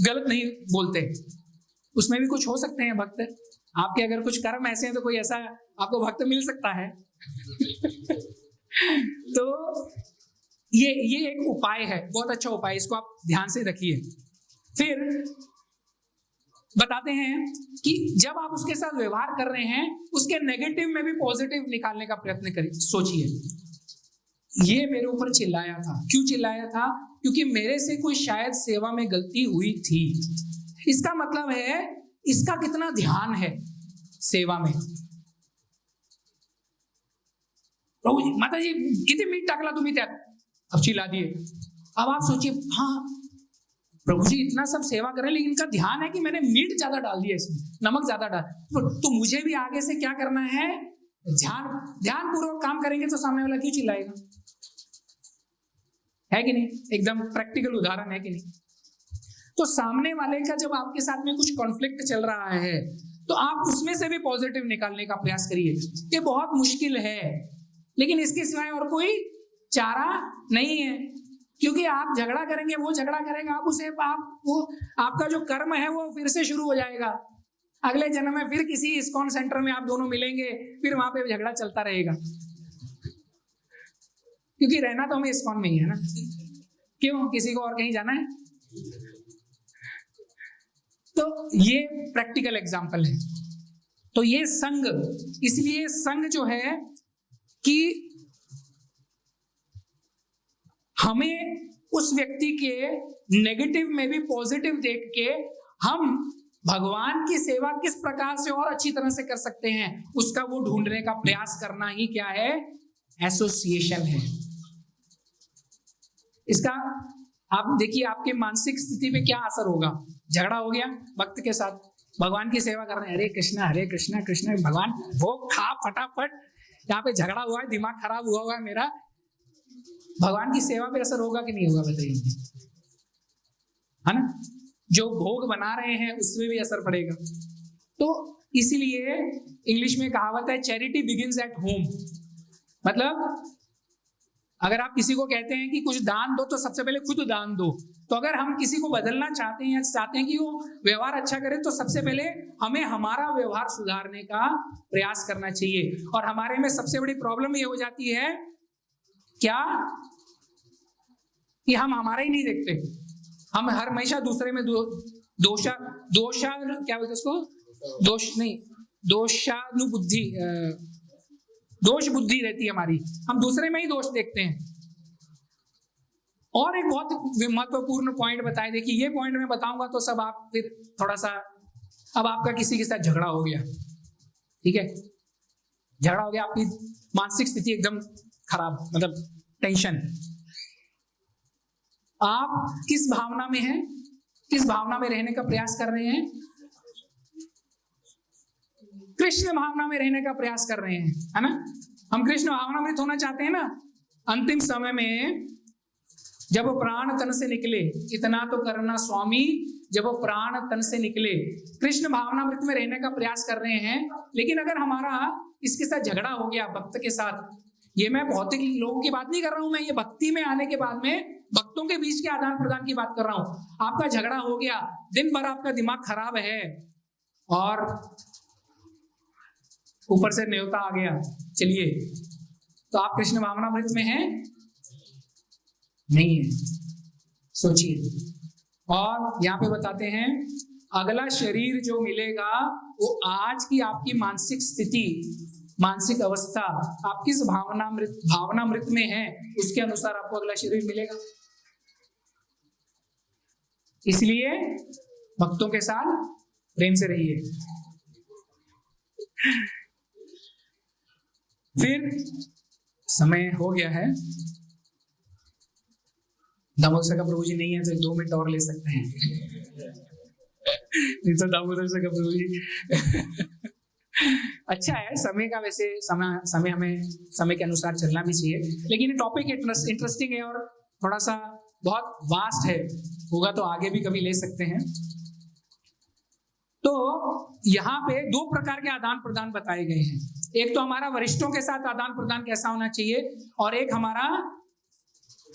Speaker 1: गलत नहीं बोलते, उसमें भी कुछ हो सकते हैं भक्त। आपके अगर कुछ कर्म ऐसे हैं तो कोई ऐसा आपको भक्त मिल सकता है। तो ये एक उपाय है, बहुत अच्छा उपाय, इसको आप ध्यान से रखिए। फिर बताते हैं कि जब आप उसके साथ व्यवहार कर रहे हैं उसके नेगेटिव में भी पॉजिटिव निकालने का प्रयत्न करिए। सोचिए ये मेरे ऊपर चिल्लाया था, क्यों चिल्लाया था? क्योंकि मेरे से कोई शायद सेवा में गलती हुई थी। इसका मतलब है इसका कितना ध्यान है सेवा में। प्रभु जी माता जी किती मीठ टाकला तुम्ही त्यात, अब चिल्ला दिए। अब आप सोचिए, हाँ प्रभु जी इतना सब सेवा कर रहे हैं लेकिन इनका ध्यान है कि मैंने मीठ ज्यादा डाल दिया, इसमें नमक ज्यादा डाल, तो मुझे भी आगे से क्या करना है, ध्यान पूर्वक काम करेंगे तो सामने वाला क्यों चिल्लाएगा? है कि नहीं? एकदम प्रैक्टिकल उदाहरण है कि नहीं? तो सामने वाले का जब आपके साथ में कुछ कॉन्फ्लिक्ट चल रहा है तो आप उसमें से भी पॉजिटिव निकालने का प्रयास करिए। ये बहुत मुश्किल है लेकिन इसके सिवाय और कोई चारा नहीं है, क्योंकि आप झगड़ा करेंगे, वो झगड़ा करेगा, आपका जो कर्म है वो फिर से शुरू हो जाएगा। अगले जन्म में फिर किसी इस्कॉन सेंटर में आप दोनों मिलेंगे, फिर वहां पे झगड़ा चलता रहेगा, क्योंकि रहना तो हमें इस्कॉन में ही है ना, क्यों किसी को और कहीं जाना है? तो ये प्रैक्टिकल एग्जाम्पल है। तो ये संग, इसलिए संग जो है कि हमें उस व्यक्ति के नेगेटिव में भी पॉजिटिव देख के हम भगवान की सेवा किस प्रकार से और अच्छी तरह से कर सकते हैं उसका वो ढूंढने का प्रयास करना ही क्या है? एसोसिएशन है। इसका आप देखिए आपके मानसिक स्थिति पे क्या असर होगा। झगड़ा हो गया भक्त के साथ, भगवान की सेवा कर रहे हैं, हरे कृष्णा कृष्ण भगवान, वो खा फटाफट, यहाँ पे झगड़ा हुआ है, दिमाग खराब हुआ है मेरा, भगवान की सेवा पे असर होगा कि नहीं होगा बताइए? है ना? जो भोग बना रहे हैं उसमें भी असर पड़ेगा। तो इसीलिए इंग्लिश में कहावत है, चैरिटी बिगिंस एट होम। मतलब अगर आप किसी को कहते हैं कि कुछ दान दो तो सबसे पहले खुद दान दो। तो अगर हम किसी को बदलना चाहते हैं या चाहते हैं कि वो व्यवहार अच्छा करे, तो सबसे पहले हमें हमारा व्यवहार सुधारने का प्रयास करना चाहिए। और हमारे में सबसे बड़ी प्रॉब्लम ये हो जाती है क्या, कि हम हमारा ही नहीं देखते, हम हर हमेशा दूसरे में दोषा क्या बोलते उसको, दोष नहीं, दोषानुबुद्धि, दोष बुद्धि रहती है हमारी, हम दूसरे में ही दोष देखते हैं। और एक बहुत महत्वपूर्ण पॉइंट बताए, देखिए ये पॉइंट मैं बताऊंगा तो सब आप फिर थोड़ा सा, अब आपका किसी के साथ झगड़ा हो गया, ठीक है, झगड़ा हो गया, आपकी मानसिक स्थिति एकदम खराब, मतलब टेंशन, आप किस भावना में हैं, किस भावना में रहने का प्रयास कर रहे हैं, कृष्ण भावना में रहने का प्रयास कर रहे हैं, है ना। हम कृष्ण भावना में होना चाहते हैं ना। अंतिम समय में जब प्राण तन से निकले, इतना तो करना स्वामी, जब प्राण तन से निकले, कृष्ण भावनामृत में रहने का प्रयास कर रहे हैं। लेकिन अगर हमारा इसके साथ झगड़ा हो गया, भक्त के साथ, ये मैं भौतिक लोगों की बात नहीं कर रहा हूं, मैं ये भक्ति में आने के बाद में भक्तों के बीच के आदान प्रदान की बात कर रहा हूं। आपका झगड़ा हो गया, दिन भर आपका दिमाग खराब है और ऊपर से न्योता आ गया, चलिए, तो आप कृष्ण भावनामृत में हैं, नहीं है, सोचिए। और यहाँ पे बताते हैं, अगला शरीर जो मिलेगा वो आज की आपकी मानसिक स्थिति, मानसिक अवस्था, आप किस भावनामृत में है, उसके अनुसार आपको अगला शरीर मिलेगा। इसलिए भक्तों के साथ प्रेम से रहिए। फिर समय हो गया है, दामोदर का प्रभु जी नहीं है तो 2 मिनट और ले सकते हैं। नहीं तो दामोदर का प्रभु जी अच्छा है, समय का वैसे समय हमें समय के अनुसार चलना भी चाहिए, लेकिन ये टॉपिक इंटरेस्टिंग है और थोड़ा सा बहुत वास्ट है, होगा तो आगे भी कभी ले सकते हैं। तो यहाँ पे 2 प्रकार के आदान प्रदान बताए गए हैं। एक तो हमारा वरिष्ठों के साथ आदान प्रदान कैसा होना चाहिए, और एक हमारा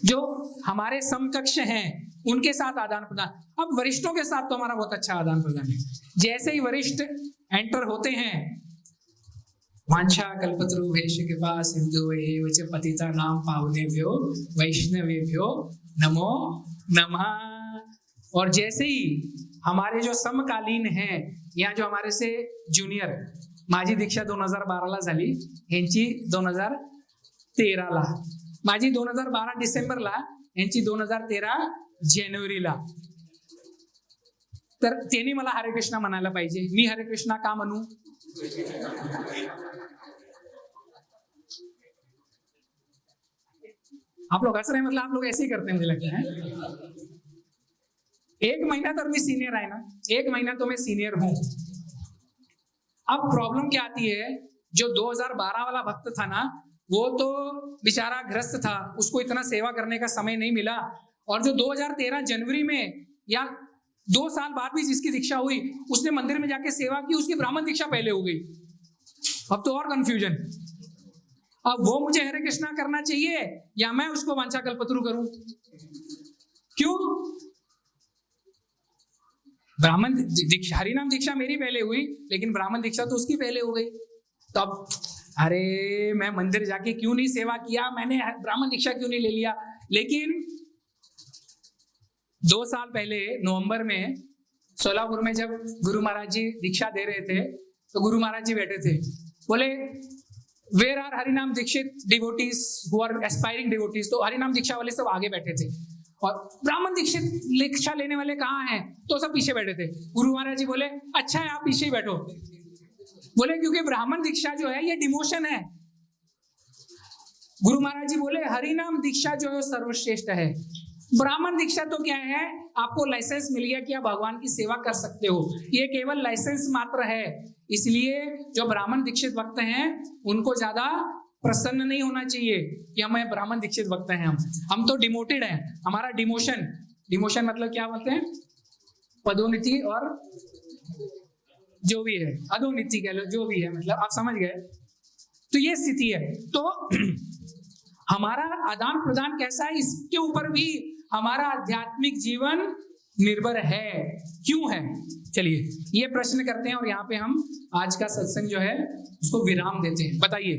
Speaker 1: जो हमारे समकक्ष हैं उनके साथ आदान प्रदान। अब वरिष्ठों के साथ तो हमारा बहुत अच्छा आदान प्रदान है। जैसे ही वरिष्ठ एंटर होते हैं, वांछा कल्पतरुभ्यश्च कृपा सिंधुभ्यो च पतितानां पावनेभ्यो वैष्णवेभ्यो नमो नमः। और जैसे ही हमारे जो समकालीन हैं, यहाँ जो हमारे से जूनियर, माझी दीक्षा 2012 झाली, ह्यांची 2013, माझी 2012 डिसेंबरला, ह्यांची 2013 जानेवारीला। तर त्यांनी मला हरे कृष्णा म्हणायला पाहिजे, मी हरे कृष्णा का म्हणू? आप लोग हंस रहे हैं, मतलब आप लोग ऐसे ही करते हैं, मुझे लगता है। 1 महीना तो मैं सीनियर है ना, 1 महीना तो मैं सीनियर हूं। अब प्रॉब्लम क्या आती है, जो 2012 वाला भक्त था ना, वो तो बेचारा ग्रस्त था, उसको इतना सेवा करने का समय नहीं मिला। और जो 2013 जनवरी में या 2 साल बाद भी जिसकी दीक्षा हुई, उसने मंदिर में जाके सेवा की, उसकी ब्राह्मण दीक्षा पहले हो गई। अब तो और कंफ्यूजन, अब वो मुझे हरे कृष्णा करना चाहिए या मैं उसको वांछा कल्पतरु करूं? क्यों? ब्राह्मण दीक्षा, हरिनाम दीक्षा मेरी पहले हुई, लेकिन ब्राह्मण दीक्षा तो उसकी पहले हो गई। तो अब अरे मैं मंदिर जाके क्यों नहीं सेवा किया, मैंने ब्राह्मण दीक्षा क्यों नहीं ले लिया? लेकिन 2 साल पहले नवंबर में सोलापुर में जब गुरु महाराज जी दीक्षा दे रहे थे, तो गुरु महाराज जी बैठे थे, बोले where are harinam dikshit devotees who are aspiring devotees. तो हरिनाम दीक्षा वाले सब आगे बैठे थे और ब्राह्मण दीक्षित दीक्षा लेने वाले कहाँ हैं, तो सब पीछे बैठे थे। गुरु महाराज जी बोले अच्छा है आप पीछे ही बैठो, बोले क्योंकि ब्राह्मण दीक्षा जो है ये डिमोशन है। गुरु महाराज जी बोले हरिनाम दीक्षा जो है सर्वश्रेष्ठ है, ब्राह्मण दीक्षा तो क्या है, आपको लाइसेंस मिल गया कि आप भगवान की सेवा कर सकते हो, ये केवल लाइसेंस मात्र है। इसलिए जो ब्राह्मण दीक्षित भक्त हैं उनको ज्यादा प्रसन्न नहीं होना चाहिए कि हमें ब्राह्मण दीक्षित भक्त हैं, हम तो डिमोटेड हैं। हमारा डिमोशन मतलब क्या बोलते हैं, पदोन्नति और जो भी है, अधोनीति कह लो, जो भी है, मतलब आप समझ गए। तो ये स्थिति है। तो हमारा आदान प्रदान कैसा है, इसके ऊपर भी हमारा आध्यात्मिक जीवन निर्भर है। क्यों है, चलिए ये प्रश्न करते हैं और यहाँ पे हम आज का सत्संग जो है उसको विराम देते हैं। बताइए,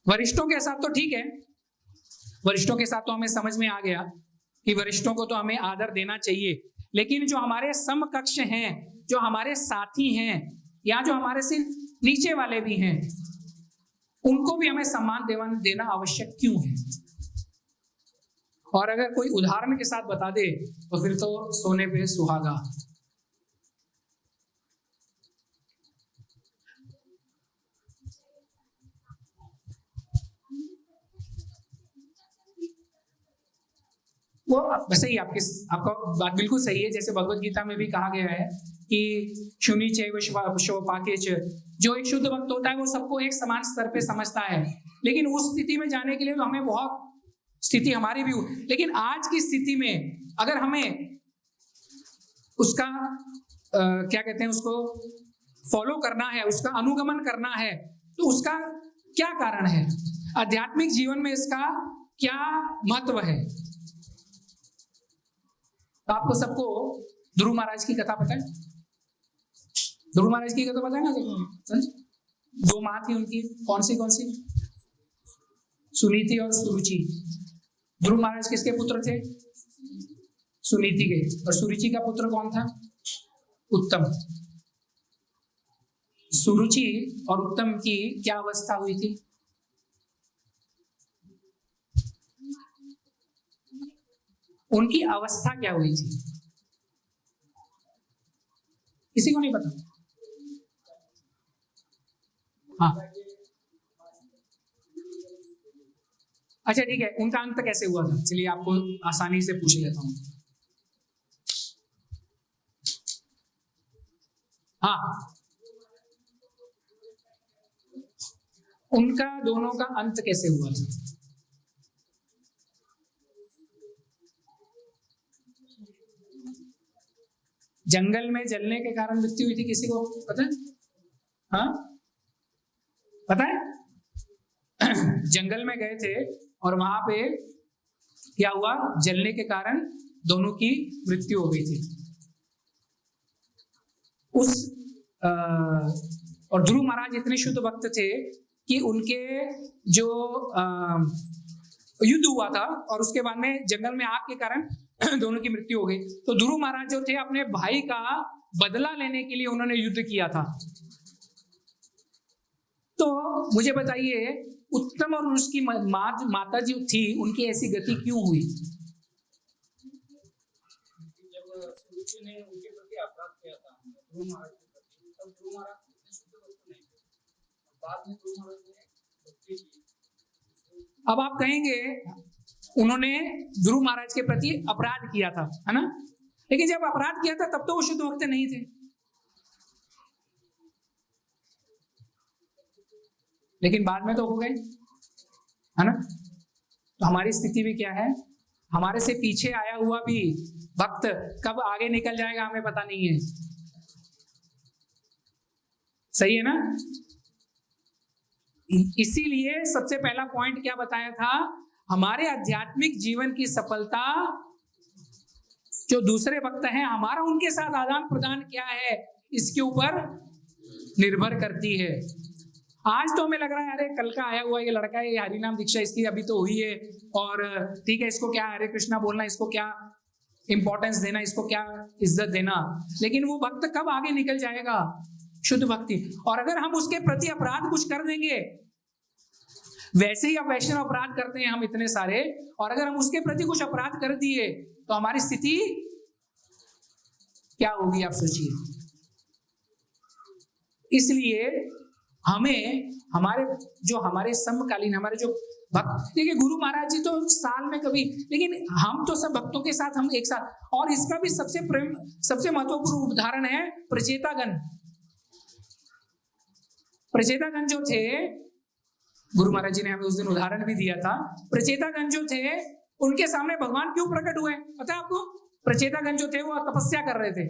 Speaker 1: वरिष्ठों के साथ तो ठीक है, वरिष्ठों के साथ तो हमें समझ में आ गया कि वरिष्ठों को तो हमें आदर देना चाहिए, लेकिन जो हमारे समकक्ष हैं, जो हमारे साथी हैं, या जो हमारे से नीचे वाले भी हैं, उनको भी हमें सम्मान देना आवश्यक क्यों है? और अगर कोई उदाहरण के साथ बता दे तो फिर तो सोने पे सुहागा। वो वैसे ही आपका बात बिल्कुल सही है। जैसे भगवत गीता में भी कहा गया है कि शुनि चैव शवपाकेच, जो एक शुद्ध भक्त होता है वो सबको एक समान स्तर पे समझता है, लेकिन उस स्थिति में जाने के लिए तो हमें बहुत स्थिति हमारी भी, लेकिन आज की स्थिति में अगर हमें उसका क्या कहते हैं, उसको फॉलो करना है, उसका अनुगमन करना है, तो उसका क्या कारण है, आध्यात्मिक जीवन में इसका क्या महत्व है? तो आपको सबको ध्रुव महाराज की कथा पता है? ध्रुव महाराज की कथा पता है ना? दो माँ थी उनकी, कौन सी? सुनीति और सुरुचि। ध्रुव महाराज किसके पुत्र थे? सुनीति के। और सुरुचि का पुत्र कौन था? उत्तम। सुरुचि और उत्तम की क्या अवस्था हुई थी? उनकी अवस्था क्या हुई थी? किसी को नहीं पता? हाँ, अच्छा ठीक है, उनका अंत कैसे हुआ था? चलिए आपको आसानी से पूछ लेता हूं। हाँ, उनका दोनों का अंत कैसे हुआ था? जंगल में जलने के कारण मृत्यु हुई थी, किसी को पता है? हाँ, पता है? जंगल में गए थे और वहां पे क्या हुआ, जलने के कारण दोनों की मृत्यु हो गई थी। और ध्रुव महाराज इतने शुद्ध भक्त थे कि उनके जो युद्ध हुआ था और उसके बाद में जंगल में आग के कारण दोनों की मृत्यु हो गई। तो ध्रुव महाराज जो थे अपने भाई का बदला लेने के लिए उन्होंने युद्ध किया था। तो मुझे बताइए, उत्तम और उसकी माता जो थी, उनकी ऐसी गति क्यों हुई?
Speaker 2: जब सुरुचि ने उनके प्रति अपराध किया था ध्रुव महाराज के प्रति, तब ध्रुव महाराज इतने शुद्ध भक्त नहीं थे। बाद में ध्रुव महाराज ने भक्ति की।
Speaker 1: अब आप कहेंगे उन्होंने ध्रुव महाराज के प्रति अपराध किया था, है ना? लेकिन जब अपराध किया था तब तो वो शुद्ध भक्त नहीं थे, लेकिन बाद में तो हो गए, है ना? तो हमारी स्थिति भी क्या है? हमारे से पीछे आया हुआ भी भक्त कब आगे निकल जाएगा हमें पता नहीं है। सही है ना? इसीलिए सबसे पहला पॉइंट क्या बताया था, हमारे आध्यात्मिक जीवन की सफलता जो दूसरे भक्त हैं, हमारा उनके साथ आदान प्रदान क्या है, इसके ऊपर निर्भर करती है। आज तो हमें लग रहा है अरे कल का आया हुआ ये लड़का है, ये हरिनाम दीक्षा इसकी अभी तो हुई है, और ठीक है, इसको क्या हरे कृष्णा बोलना, इसको क्या इंपॉर्टेंस देना, इसको क्या इज्जत देना, लेकिन वो भक्त कब आगे निकल जाएगा? शुद्ध भक्ति। और अगर हम उसके प्रति अपराध कुछ कर देंगे, वैसे ही अब वैष्णव अपराध करते हैं हम इतने सारे, और अगर हम उसके प्रति कुछ अपराध कर दिए तो हमारी स्थिति क्या होगी आप सोचिए। इसलिए हमें हमारे समकालीन हमारे जो भक्त, देखिए गुरु महाराज जी तो साल में कभी, लेकिन हम तो सब भक्तों के साथ हम एक साथ, और इसका भी सबसे महत्वपूर्ण उदाहरण है प्रचेतागण। प्रचेतागण जो थे, गुरु महाराज जी ने हमें उस दिन उदाहरण भी दिया था, प्रचेतागण जो थे उनके सामने भगवान क्यों प्रकट हुए पता है आपको? प्रचेतागण जो थे वो तपस्या कर रहे थे,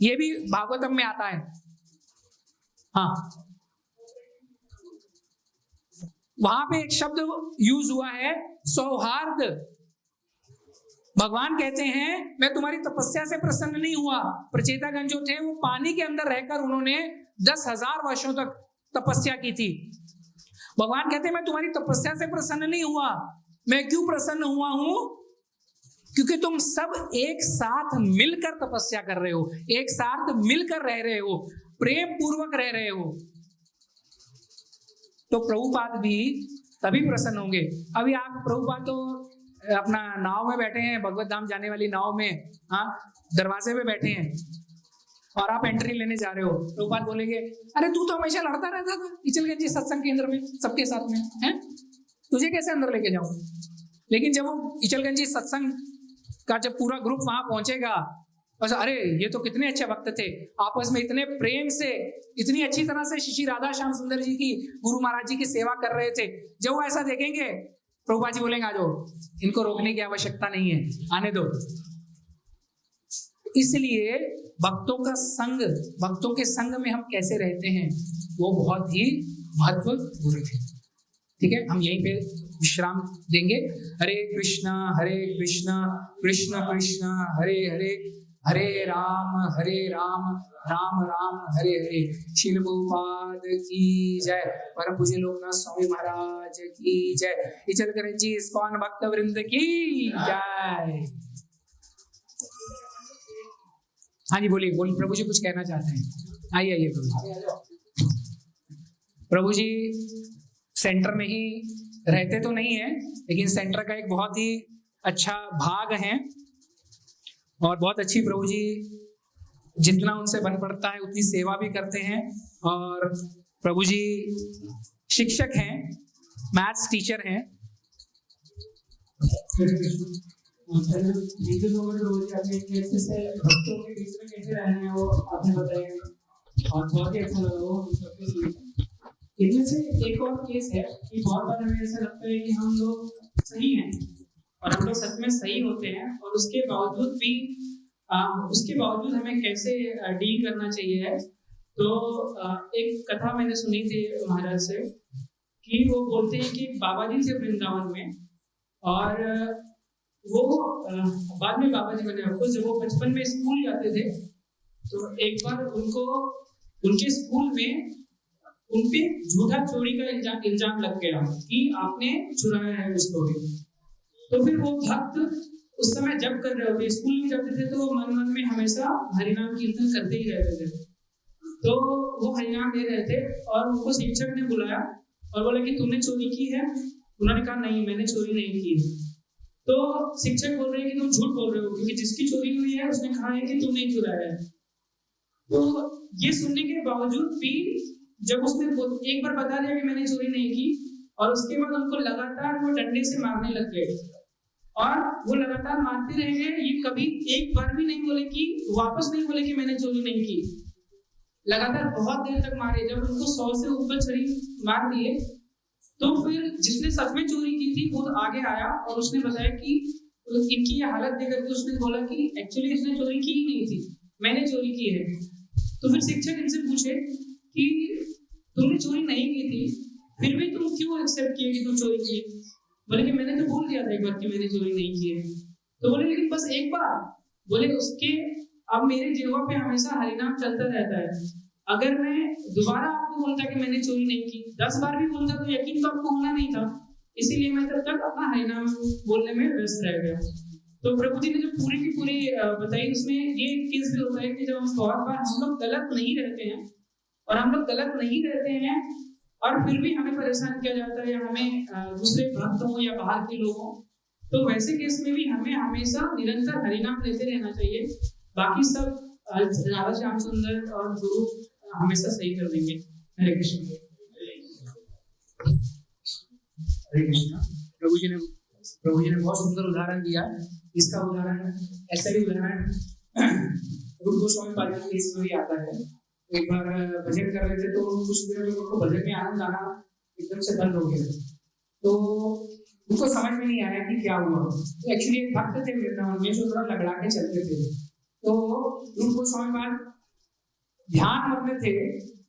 Speaker 1: ये भी भागवतम में आता है। हाँ, वहां पे एक शब्द यूज हुआ है, सौहार्द। भगवान कहते हैं मैं तुम्हारी तपस्या से प्रसन्न नहीं हुआ। प्रचेतागण जो थे वो पानी के अंदर रहकर उन्होंने 10,000 वर्षों तक तपस्या की थी। भगवान कहते हैं मैं तुम्हारी तपस्या से प्रसन्न नहीं हुआ। मैं क्यों प्रसन्न हुआ हूं? क्योंकि तुम सब एक साथ मिलकर तपस्या कर रहे हो, एक साथ मिलकर रह रहे हो, प्रेम पूर्वक रह रहे हो। तो प्रभुपाद भी तभी प्रसन्न होंगे। अभी आप प्रभुपाद तो अपना नाव में बैठे हैं, भगवत धाम जाने वाली नाव में, हाँ, दरवाजे पे बैठे हैं और आप एंट्री लेने जा रहे हो। प्रभुपाद बोलेंगे अरे तू तो हमेशा लड़ता रहता था इचलगंज सत्संग केंद्र में सबके साथ में, हैं? तुझे कैसे अंदर लेके जाऊं? लेकिन जब वो इचलगंजी सत्संग का जब पूरा ग्रुप वहां पहुंचेगा, बस अरे ये तो कितने अच्छे भक्त थे, आपस में इतने प्रेम से, इतनी अच्छी तरह से श्री राधा श्याम सुंदर जी की, गुरु महाराज जी की सेवा कर रहे थे। जब वो ऐसा देखेंगे, प्रभुपाद जी बोलेंगे आ जाओ, इनको रोकने की आवश्यकता नहीं है, आने दो। इसलिए भक्तों का संग, भक्तों के संग में हम कैसे रहते हैं वो बहुत ही महत्वपूर्ण है। ठीक है, हम यहीं पे विश्राम देंगे। हरे कृष्णा कृष्ण कृष्ण हरे हरे, हरे राम राम राम हरे हरे। श्रील प्रभुपाद की जय। परम पूज्य लोकनाथ स्वामी महाराज की जय। इचलकरंजी इस्कॉन भक्त वृंद की जय। हाँ जी बोलिए, बोलिए प्रभु जी कुछ कहना चाहते हैं। आइए आइए प्रभु। प्रभु जी सेंटर में ही रहते तो नहीं है, लेकिन सेंटर का एक बहुत ही अच्छा भाग है और बहुत अच्छी प्रभु जी जितना उनसे बन पड़ता है उतनी सेवा भी करते हैं। और प्रभु जी शिक्षक हैं, मैथ्स टीचर हैं।
Speaker 2: भक्तों के बीच में कैसे रहना है वो आपने बताया और बहुत ही अच्छा लगा वो। इनमें से एक और केस है कि बहुत बार हमें ऐसा लगता है कि हम लोग सही हैं और हम लोग सच में सही होते हैं, और उसके बावजूद हमें कैसे डील करना चाहिए है। तो एक कथा मैंने सुनी थी महाराज से कि वो बोलते हैं कि बाबा जी थे वृंदावन में, और वो बाद में बाबा जी बने। आपको जब वो बचपन में स्कूल जाते थे तो एक बार उनको उनके स्कूल में उन पे झूठा चोरी का इल्जाम लग गया कि आपने चुराया है उसको भी। तो फिर वो भक्त उस समय जब कर रहे होते, स्कूल में जाते थे, तो वो मन मन में हमेशा हरिनाम कीर्तन करते ही रहते थे। तो वो हरिनाम ले रहे थे और उनको शिक्षक ने बुलाया और बोला कि तुमने चोरी की है? उन्होंने कहा नहीं, मैंने चोरी नहीं की। तो शिक्षक बोल रहे हैं कि तुम झूठ बोल रहे हो, क्योंकि जिसकी चोरी हुई है उसने कहा है कि तुमने चुराया है। तो ये सुनने के बावजूद भी जब उसने एक बार बता दिया कि मैंने चोरी नहीं की, और उसके बाद उनको लगातार वो डंडे से मारने लग गए और वो लगातार मारते रह गए। ये कभी एक बार भी नहीं बोले कि वापस नहीं बोले कि मैंने चोरी नहीं की। लगातार बहुत देर तक मारे। जब उनको 100 से ऊपर छड़ी मार दिए तो फिर जिसने सच में चोरी की थी वो आगे आया और उसने बताया कि इनकी ये हालत देख करके उसने बोला कि एक्चुअली इसने चोरी की ही नहीं थी, मैंने चोरी की है। तो फिर शिक्षक इनसे पूछे कि तुमने चोरी नहीं की थी, फिर भी तुम क्यों एक्सेप्ट किए कि तुम चोरी की? बोले कि मैंने तो बोल दिया था एक बार कि मैंने चोरी नहीं की है। तो बोले लेकिन बस एक बार। बोले उसके अब मेरे जीवा पे हमेशा हरिनाम चलता रहता है। अगर मैं दोबारा आपको बोलता कि मैंने चोरी नहीं की, 10 बार भी बोलता तो यकीन तो आपको होना नहीं था। इसीलिए मैं तब तक अपना हरिनाम बोलने में व्यस्त रह गया। तो प्रभु जी ने जो पूरी की पूरी बताई, उसमें ये केस भी होता है कि जब हम बहुत बार हम लोग गलत नहीं रहते हैं और हम लोग गलत नहीं रहते हैं और फिर भी हमें परेशान किया जाता है, या हमें दूसरे भक्त हों या बाहर के लोग हों, तो वैसे केस में भी हमें हमेशा निरंतर हरिनाम लेते रहना चाहिए। बाकी सब राधा श्याम सुंदर और गुरु हमेशा सही कर देंगे। हरे कृष्ण।
Speaker 1: हरे कृष्ण। प्रभु जी ने बहुत सुंदर उदाहरण दिया। इसका उदाहरण ऐसा ही उदाहरण रूप गोस्वामी पाद के केस में भी आता है। एक बार भजन कर रहे थे तो कुछ दिनों में उनको भजन में आनंद आना एकदम से बंद हो गया। तो उनको समझ में नहीं आया कि क्या हुआ। तो एक्चुअली एक भक्त थे वृंदावन में जो थोड़ा लगड़ा के चलते थे, तो रूप गोस्वामी पाद ध्यान मग्न थे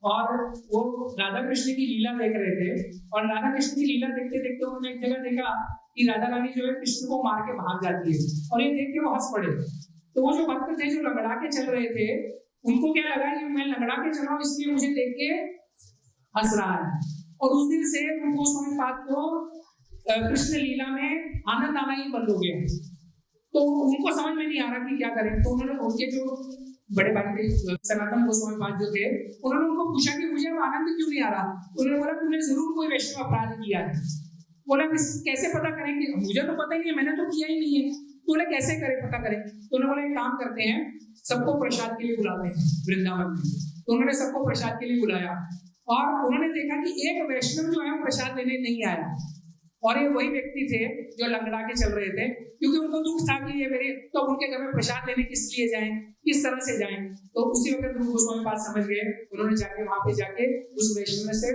Speaker 1: और वो राधा कृष्ण की लीला देख रहे थे, और राधा कृष्ण की लीला देखते देखते उन्होंने एक जगह देखा कि राधा रानी जो है कृष्ण को मार के भाग जाती है, और ये देख के वो हंस पड़े। तो वो जो भक्त थे जो लगड़ा के चल रहे थे, उनको क्या लगा कि मैं लगड़ा के चल रहा हूँ इसलिए मुझे देख के हंस रहा है, और उस दिन से रूप गोस्वामी पाद को कृष्ण लीला में आनंद आना ही बंद हो गया। तो उनको समझ में नहीं आ रहा कि क्या करें। तो उन्होंने उनके जो बड़े भाई थे सनातन गोस्वामी पाद जो थे, उन्होंने उनको पूछा कि मुझे आनंद क्यों नहीं आ रहा। उन्होंने बोला तुमने जरूर कोई वैष्णव अपराध किया है। बोला कैसे पता करें कि मुझे तो पता ही नहीं है, मैंने तो किया ही नहीं है। तो बोले कैसे करें पता करें। तो उन्होंने बोला एक काम करते हैं, सबको प्रसाद के लिए बुलाते हैं वृंदावन में। तो उन्होंने सबको प्रसाद के लिए बुलाया, और उन्होंने देखा कि एक वैष्णव जो है प्रसाद लेने नहीं आया, और ये वही व्यक्ति थे जो लंगड़ा के चल रहे थे, क्योंकि उनको दुख था कि ये मेरे तो उनके घर में प्रसाद लेने किस लिए जाएं, किस तरह से जाएं। तो उसी वक्त रूप गोस्वामी पाद समझ गए। उन्होंने जाके वहां पे जाके उस वैष्णव से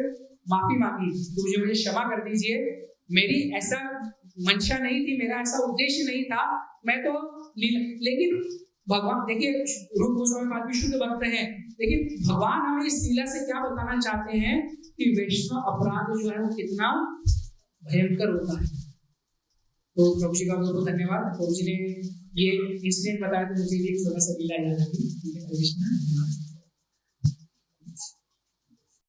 Speaker 1: माफी मांगी कि मुझे क्षमा कर दीजिए, मेरी ऐसा मंशा नहीं थी, मेरा ऐसा उद्देश्य नहीं था, मैं तो लेकिन भगवान, देखिए रूप गोस्वामी पाद भी शुद्ध भक्त हैं, लेकिन भगवान हमें इस लीला से क्या बताना चाहते हैं कि वैष्णव अपराध जो है वो कितना भयंकर होता है। तो प्रभु जी का बहुत बहुत धन्यवाद। प्रभु जी ने ये इंसिडेंट बताया तो मुझे एक छोटा सा लीला याद आ गई।